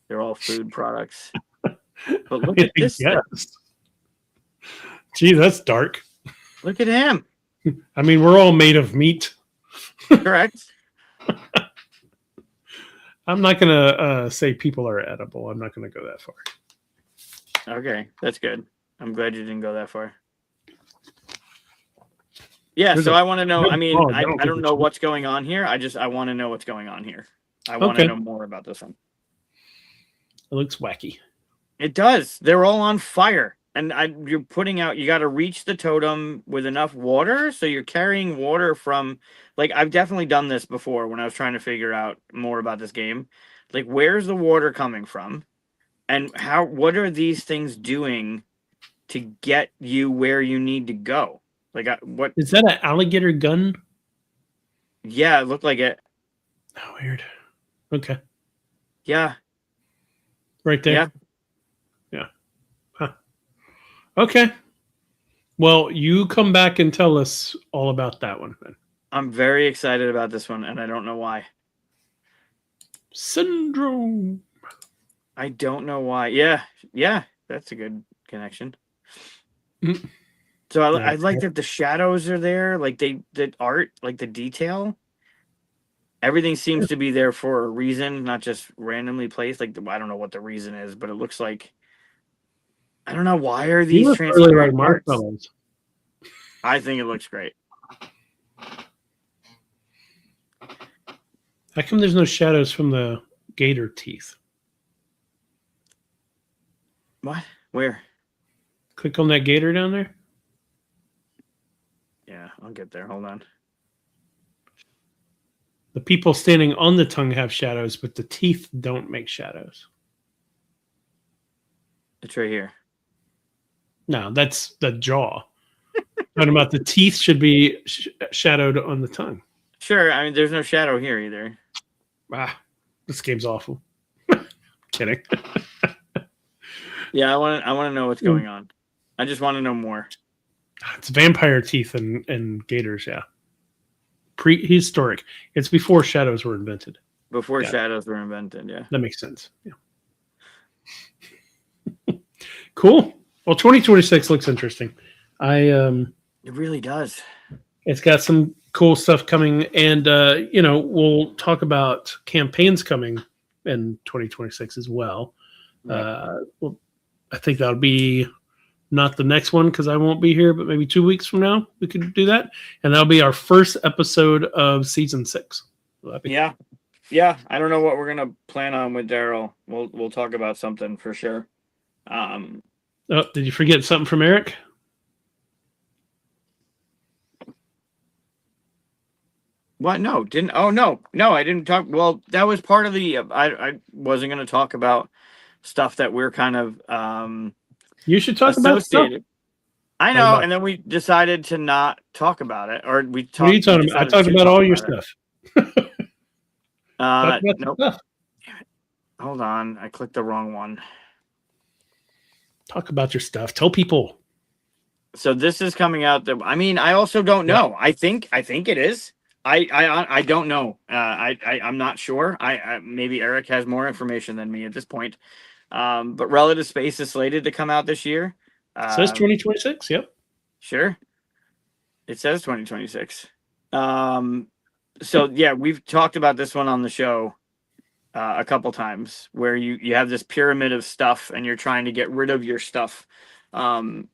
They're all food products. But look at this. Gee, that's dark. Look at him. I mean, we're all made of meat. Correct. I'm not going to say people are edible. I'm not going to go that far. Okay, that's good. I'm glad you didn't go that far. Yeah, so I want to know. I mean, I don't know what's going on here. I want to know what's going on here. I want to know more about this one. It looks wacky. It does. They're all on fire. And you're putting out, you got to reach the totem with enough water. So you're carrying water from, like, I've definitely done this before when I was trying to figure out more about this game. Like, where's the water coming from? And what are these things doing to get you where you need to go? Like, what is that? An alligator gun? Yeah, it looked like it. Oh, weird. Okay. Yeah. Right there. Yeah. Yeah. Huh. Okay. Well, you come back and tell us all about that one then. I'm very excited about this one, and I don't know why. Syndrome. I don't know why. Yeah, that's a good connection. So I like that the shadows are there, like the art, like the detail. Everything seems to be there for a reason, not just randomly placed. Like, I don't know what the reason is, but it looks like, I don't know, why are these transparent really like marshmallows? I think it looks great. How come there's no shadows from the gator teeth? What? Where? Click on that gator down there. Yeah, I'll get there. Hold on. The people standing on the tongue have shadows, but the teeth don't make shadows. It's right here. No, that's the jaw. Talking about the teeth should be shadowed on the tongue. Sure. I mean, there's no shadow here either. This game's awful. Kidding. Yeah, I want to know what's going on. I just want to know more. It's vampire teeth and gators, yeah. Prehistoric. It's before shadows were invented. Before shadows were invented, yeah. That makes sense. Yeah. Cool. Well, 2026 looks interesting. It really does. It's got some cool stuff coming, and we'll talk about campaigns coming in 2026 as well. Right. Well, I think that'll be not the next one because I won't be here, but maybe 2 weeks from now we could do that, and that'll be our first episode of season 6. So that'd be Yeah. I don't know what we're gonna plan on with Daryl. We'll talk about something for sure. Oh, did you forget something from Eric? What? No, didn't. Oh no, I didn't talk. Well, that was part of the. I wasn't gonna talk about stuff that we're kind of You should talk about stuff. associated. I know, and then we decided to not talk about it, or we talked. What are you talking about? I talked about all your stuff. Nope. Stuff. Hold on, I clicked the wrong one. Talk about your stuff. Tell people. So this is coming out. I mean, I also don't know. I think it is. I don't know. I'm not sure. I maybe Eric has more information than me at this point. But Relative Space is slated to come out this year. It says 2026. Yep. Sure. It says 2026. So yeah, we've talked about this one on the show a couple times, where you have this pyramid of stuff and you're trying to get rid of your stuff. And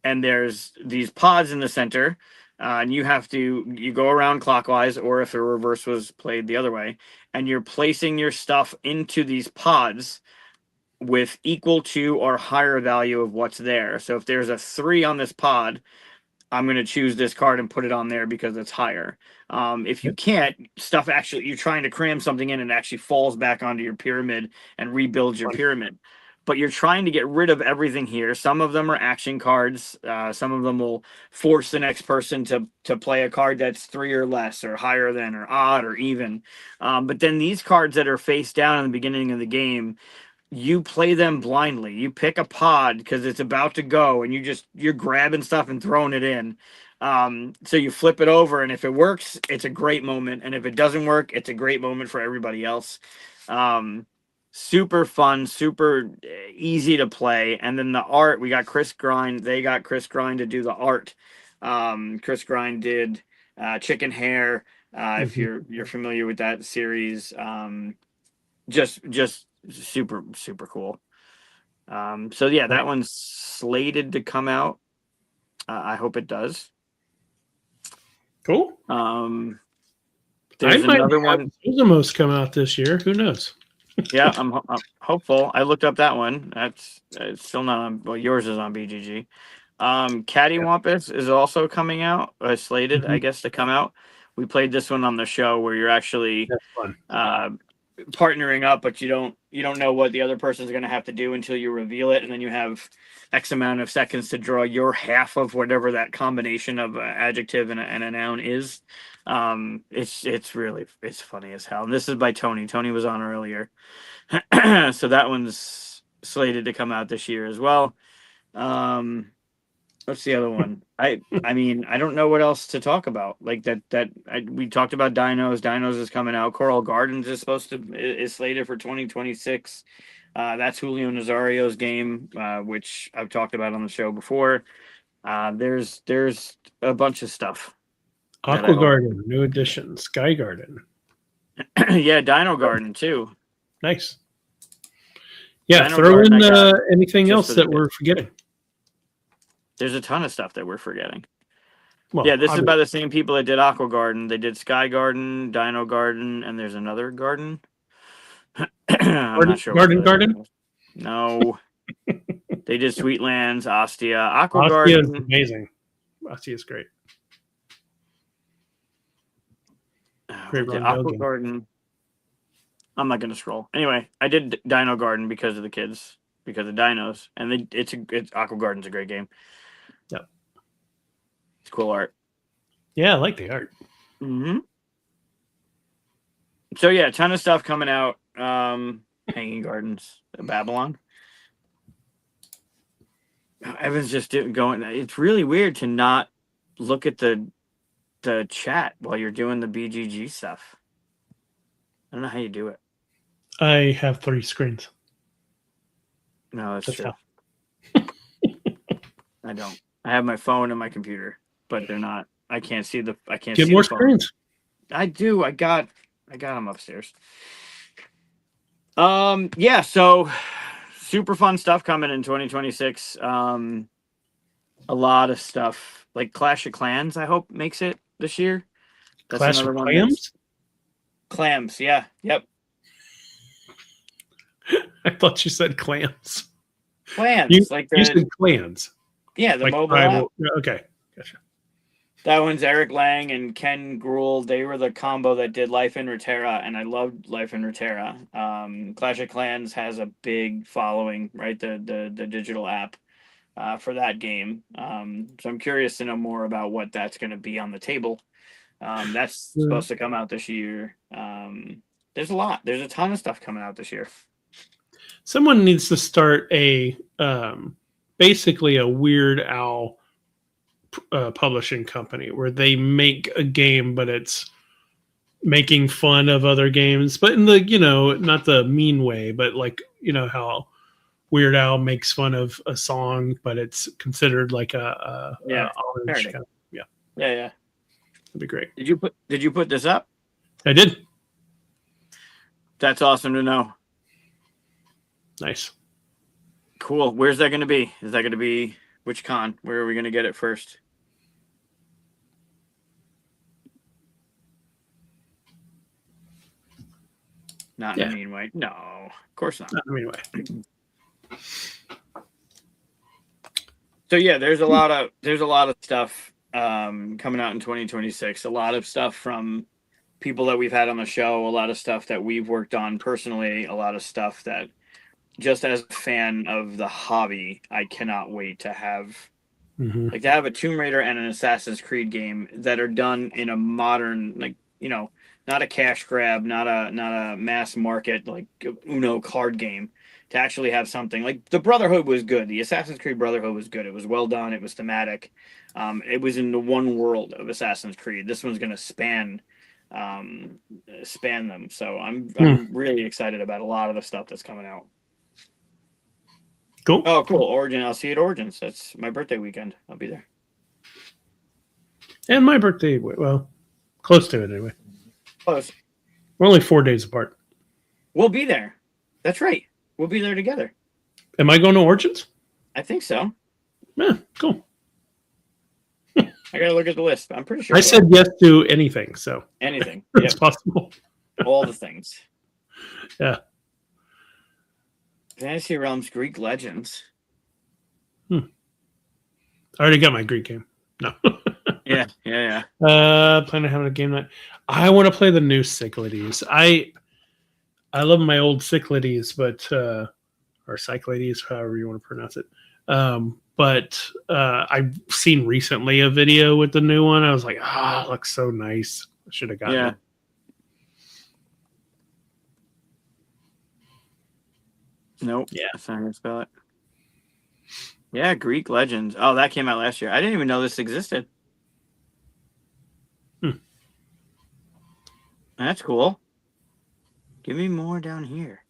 there's these pods in the center, and you go around clockwise, or if the reverse was played the other way, and you're placing your stuff into these pods with equal to or higher value of what's there. So if there's a 3 on this pod, I'm going to choose this card and put it on there because it's higher. If you can't, you're trying to cram something in and it actually falls back onto your pyramid and rebuilds your pyramid. But you're trying to get rid of everything here. Some of them are action cards. Some of them will force the next person to play a card that's 3 or less, or higher than, or odd, or even. But then these cards that are face down in the beginning of the game, you play them blindly. You pick a pod because it's about to go, and you're grabbing stuff and throwing it in. So you flip it over, and if it works, it's a great moment. And if it doesn't work, it's a great moment for everybody else. Super fun, super easy to play. And then the art, we got Chris Grind. They got Chris Grind to do the art. Chris Grind did Chicken Hair. If you're familiar with that series, just super cool. So yeah, that one's slated to come out. I hope it does. Cool. There's another one. Susumos come out this year. Who knows? Yeah, I'm hopeful. I looked up that one. It's still not on. Well, yours is on BGG. Cattywampus is also coming out. Slated, I guess, to come out. We played this one on the show where you're actually partnering up, but you don't know what the other person's going to have to do until you reveal it, and then you have X amount of seconds to draw your half of whatever that combination of adjective and a noun is. It's funny as hell. And this is by Tony. Tony was on earlier. So that one's slated to come out this year as well. What's the other one? I mean, I don't know what else to talk about. Like we talked about Dinos. Dinos is coming out. Coral Gardens is slated for 2026. That's Julio Nazario's game, which I've talked about on the show before. There's a bunch of stuff. Aqua Garden, new edition. Sky Garden. Yeah, Dino Garden too. Nice. Yeah, Dino throw Garden, in anything else that we're forgetting. There's a ton of stuff that we're forgetting. Well, yeah, this is by the same people that did Aqua Garden. They did Sky Garden, Dino Garden, and there's another garden. I'm not sure. Garden? No. They did Sweetlands, Ostia, Aqua Ostia Garden. is amazing. Ostia is great. Aqua Garden. I'm not gonna scroll. Anyway, I did Dino Garden because of the kids, because of dinos, and it's Aqua Garden's a great game. Yep, it's cool art. Yeah, I like the art. So yeah, a ton of stuff coming out. Hanging Gardens, Babylon. Evan's just going. It's really weird to not look at the chat while you're doing the BGG stuff. I don't know how you do it. I have 3 screens. No, that's true. I don't. I have my phone and my computer, but they're not. I can't see the. I can't get see more the phone. screens. I do. I got them upstairs. Yeah. So super fun stuff coming in 2026. a lot of stuff like Clash of Clans. I hope makes it this year. That's Clash of another one. Clams? Clams, yeah, yep, I thought you said clams. clans. You, like you the said clans. yeah, the Like mobile app. tribal. Yeah, okay. Gotcha. That one's Eric Lang and Ken Gruhl. They were the combo that did Life in Runeterra, and I loved Life in Runeterra. Clash of Clans has a big following, right? The digital app for that game. So I'm curious to know more about what that's going to be on the table. That's Yeah. supposed to come out this year. There's a lot. There's a ton of stuff coming out this year. Someone needs to start a basically a Weird Al publishing company where they make a game, but it's making fun of other games, but in the not the mean way, but like how Weird Al makes fun of a song, but it's considered like a homage parody. kind of, Yeah. that'd be great. Did you put this up? I did. That's awesome to know. Nice. Cool. Where's that going to be? Is that going to be which con? Where are we going to get it first? Not in a mean way. No, of course not. Not in a mean way. So yeah, there's a lot of stuff coming out in 2026. A lot of stuff from people that we've had on the show. A lot of stuff that we've worked on personally. A lot of stuff that, just as a fan of the hobby, I cannot wait to have. Mhm. Like to have a Tomb Raider and an Assassin's Creed game that are done in a modern, like, not a cash grab, not a mass market like Uno card game. To actually have something like the Brotherhood was good. The Assassin's Creed Brotherhood was good. It was well done. It was thematic. It was in the one world of Assassin's Creed. This one's going to span them. So I'm really excited about a lot of the stuff that's coming out. Cool. Oh, cool. Origin. I'll see you at Origins. That's my birthday weekend. I'll be there. And my birthday, well, close to it anyway. Close. We're only 4 days apart. We'll be there. That's right. We'll be there together. Am I going to Origins? I think so. Yeah, cool. I gotta look at the list. I'm pretty sure. I said yes to anything, so anything. it's Yep. possible. All the things. Yeah. Fantasy Realms Greek Legends. I already got my Greek game. No. Yeah. Plan on having a game night. I want to play the new Cyclades. I love my old Cyclades, but or Cyclades, however you want to pronounce it. But I've seen recently a video with the new one. I was like, it looks so nice. I should have gotten it. Nope. Yeah. That's not how to spell it. Yeah, Greek Legends. Oh, that came out last year. I didn't even know this existed. That's cool. Give me more down here.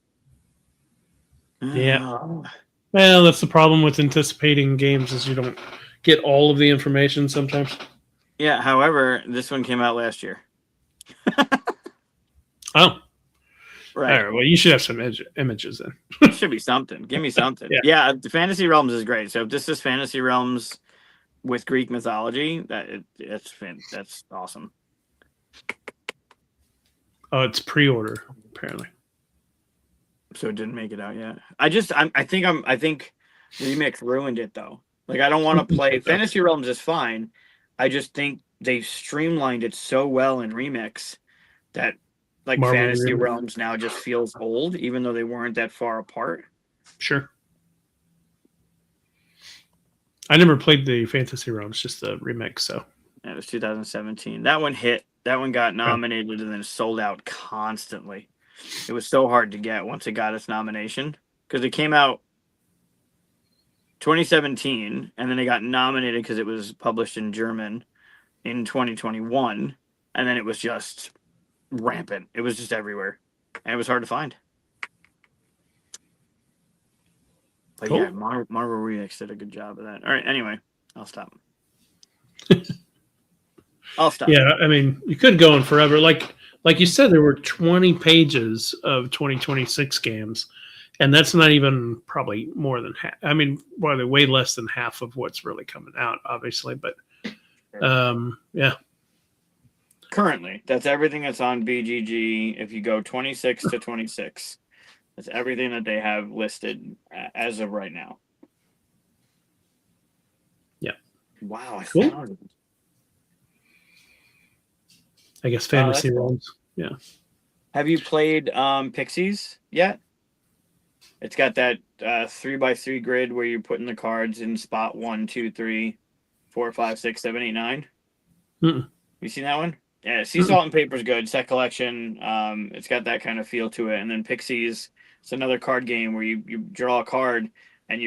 Yeah. Oh. Well, that's the problem with anticipating games is you don't get all of the information sometimes. Yeah, however, this one came out last year. Oh. Right. All right. Well, you should have some images then. Should be something. Give me something. Yeah. Yeah, the Fantasy Realms is great. So if this is Fantasy Realms with Greek mythology, that's awesome. Oh, it's pre-order apparently. So it didn't make it out yet. I think Remix ruined it though. Like I don't want to play Fantasy Realms is fine. I just think they streamlined it so well in Remix that like Marvel Fantasy Remix. Realms now just feels old, even though they weren't that far apart. Sure. I never played the Fantasy Realms, just the remix. So It was 2017. That one hit. That one got nominated and then sold out constantly. It was so hard to get once it got its nomination because it came out 2017 and then it got nominated because it was published in German in 2021 and then it was just rampant. It was just everywhere and it was hard to find. But Cool. yeah, Marvel Remix did a good job of that. All right, anyway, I'll stop. yeah, I mean, you could go on forever. Like you said, there were 20 pages of 2026 games, and that's not even probably more than half. I mean, well, way less than half of what's really coming out, obviously. But yeah, Currently, that's everything that's on BGG. If you go 26 to 26, that's everything that they have listed as of right now. Yeah. Wow. I Cool. found it. I guess fantasy that's cool. roles. Yeah. Have you played Pixies yet? It's got that 3x3 grid where you're putting the cards in spot 1, 2, 3, 4, 5, 6, 7, 8, 9. Mm-mm. You seen that one? Yeah, Sea Salt and Paper's good. Set collection. It's got that kind of feel to it. And then Pixies, it's another card game where you draw a card and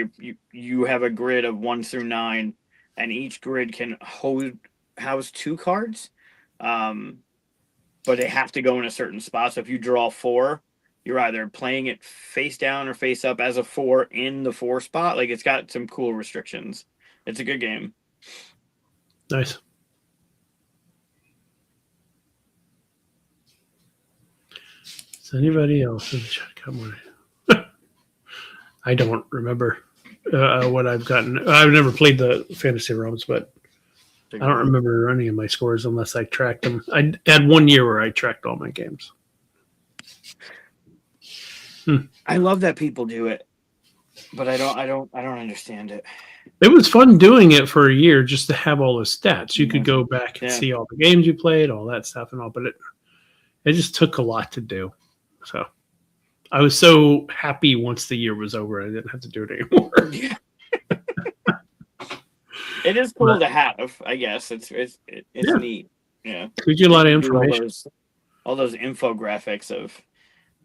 you have a grid of 1 through 9, and each grid can house 2 cards. But they have to go in a certain spot. So if you draw 4, you're either playing it face down or face up as a 4 in the 4 spot. Like, it's got some cool restrictions. It's a good game. Nice. Is anybody else in the chat? Come on. I don't remember what I've gotten. I've never played the fantasy realms, but I don't remember any of my scores unless I tracked them. I had 1 year where I tracked all my games. I love that people do it, but I don't understand it. It was fun doing it for a year just to have all the stats. You could go back and Yeah. see all the games you played, all that stuff and all, but it just took a lot to do. So I was so happy once the year was over, I didn't have to do it anymore. Yeah. It is cool to have, I guess. It's Yeah. neat. Yeah. Gives you a lot of Do information. all those infographics of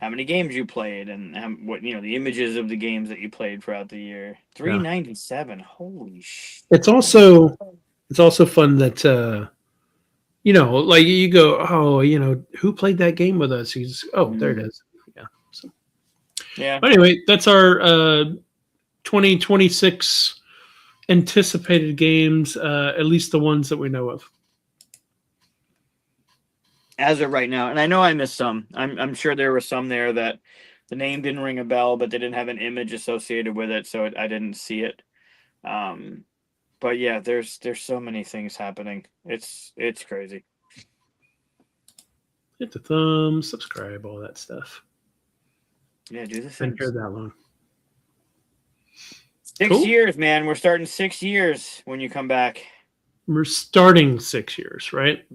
how many games you played and what the images of the games that you played throughout the year. 397. Holy shit. It's also fun that like you go, oh, who played that game with us? There it is. Yeah. So Yeah. anyway, that's our 2026 anticipated games, at least the ones that we know of. As of right now, and I know I missed some. I'm sure there were some there that the name didn't ring a bell, but they didn't have an image associated with it, so I didn't see it. But yeah, there's so many things happening. It's crazy. Hit the thumb, subscribe, all that stuff. Yeah, do the Been things. here that long. 6 Cool. years, man. We're starting 6 years when you come back. We're starting 6 years, right?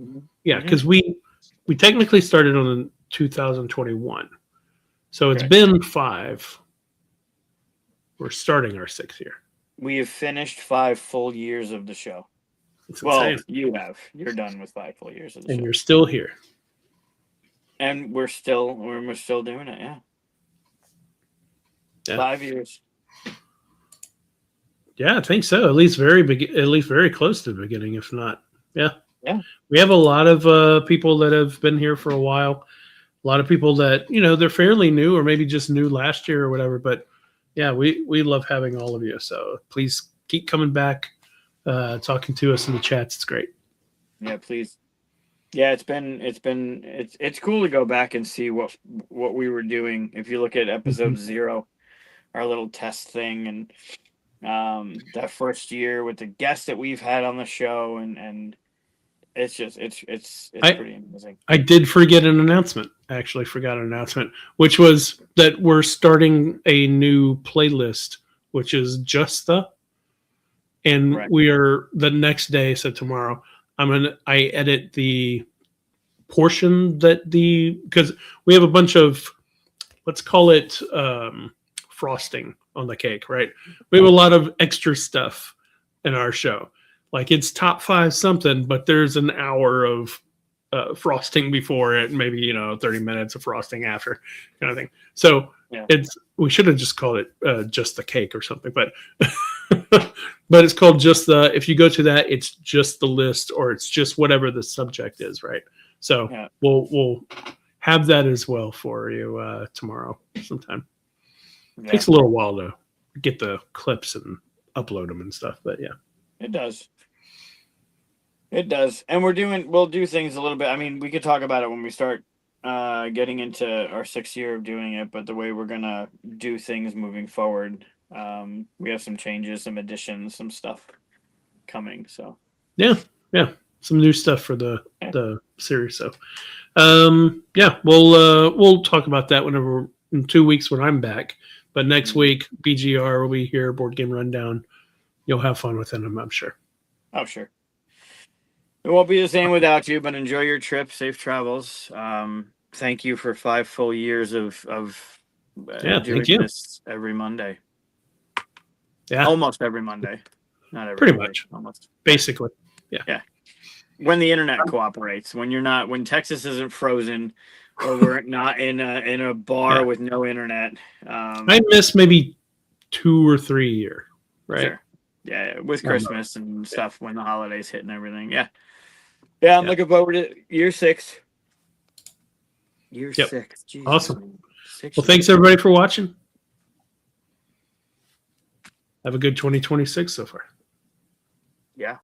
Yeah, because we technically started on 2021, so it's Correct. been 5. We're starting our 6th year. We have finished 5 full years of the show. It's Well, insane. you have. You're done with 5 full years of the And show. you're still here. And we're still doing it. Yeah. Yeah. 5 years. Yeah, I think so. At least very close to the beginning, if not. Yeah. Yeah. We have a lot of people that have been here for a while. A lot of people that, they're fairly new or maybe just new last year or whatever. But yeah, we love having all of you. So please keep coming back, talking to us in the chats. It's great. Yeah, please. Yeah, it's cool to go back and see what we were doing. If you look at episode 0, our little test thing, and that first year with the guests that we've had on the show, and it's pretty amazing. I did forget an announcement. I actually forgot an announcement, which was that we're starting a new playlist, which is Just the. And Correct. we are the next day, so tomorrow, I edit the portion because we have a bunch of, let's call it frosting on the cake, right? We have a lot of extra stuff in our show. Like it's top 5 something, but there's an hour of frosting before it, maybe 30 minutes of frosting after, kind of thing. So Yeah. we should have just called it Just the Cake or something, but but it's called Just the. If you go to that, it's just the list, or it's just whatever the subject is, right? So Yeah. we'll have that as well for you tomorrow sometime. Yeah, Takes a little while to get the clips and upload them and stuff, but yeah. it does. It does. And we'll do things a little bit. I mean, we could talk about it when we start getting into our 6th year of doing it, but the way we're gonna do things moving forward, we have some changes, some additions, some stuff coming. So Yeah, some new stuff for the series. So, yeah, we'll talk about that whenever in 2 weeks when I'm back. But next week, BGR will be here, Board Game Rundown. You'll have fun with them, I'm sure. oh sure, it won't be the same without you. But enjoy your trip, safe travels. Thank you for 5 full years of Yeah, doing thank you. this every Monday. Yeah, Almost every Monday, not every Pretty Monday, much. almost. basically. When the internet cooperates, when Texas isn't frozen, or we're not in a bar Yeah. with no internet. I miss maybe 2 or 3 a year, right? Sure. Yeah, with Not Christmas and stuff when the holidays hit and everything. Yeah. Yeah, I'm Yeah. looking forward to year 6. Year Yep. 6. Jesus, Awesome. man. 6 Well, thanks everybody for watching. Have a good 2026 so far. Yeah.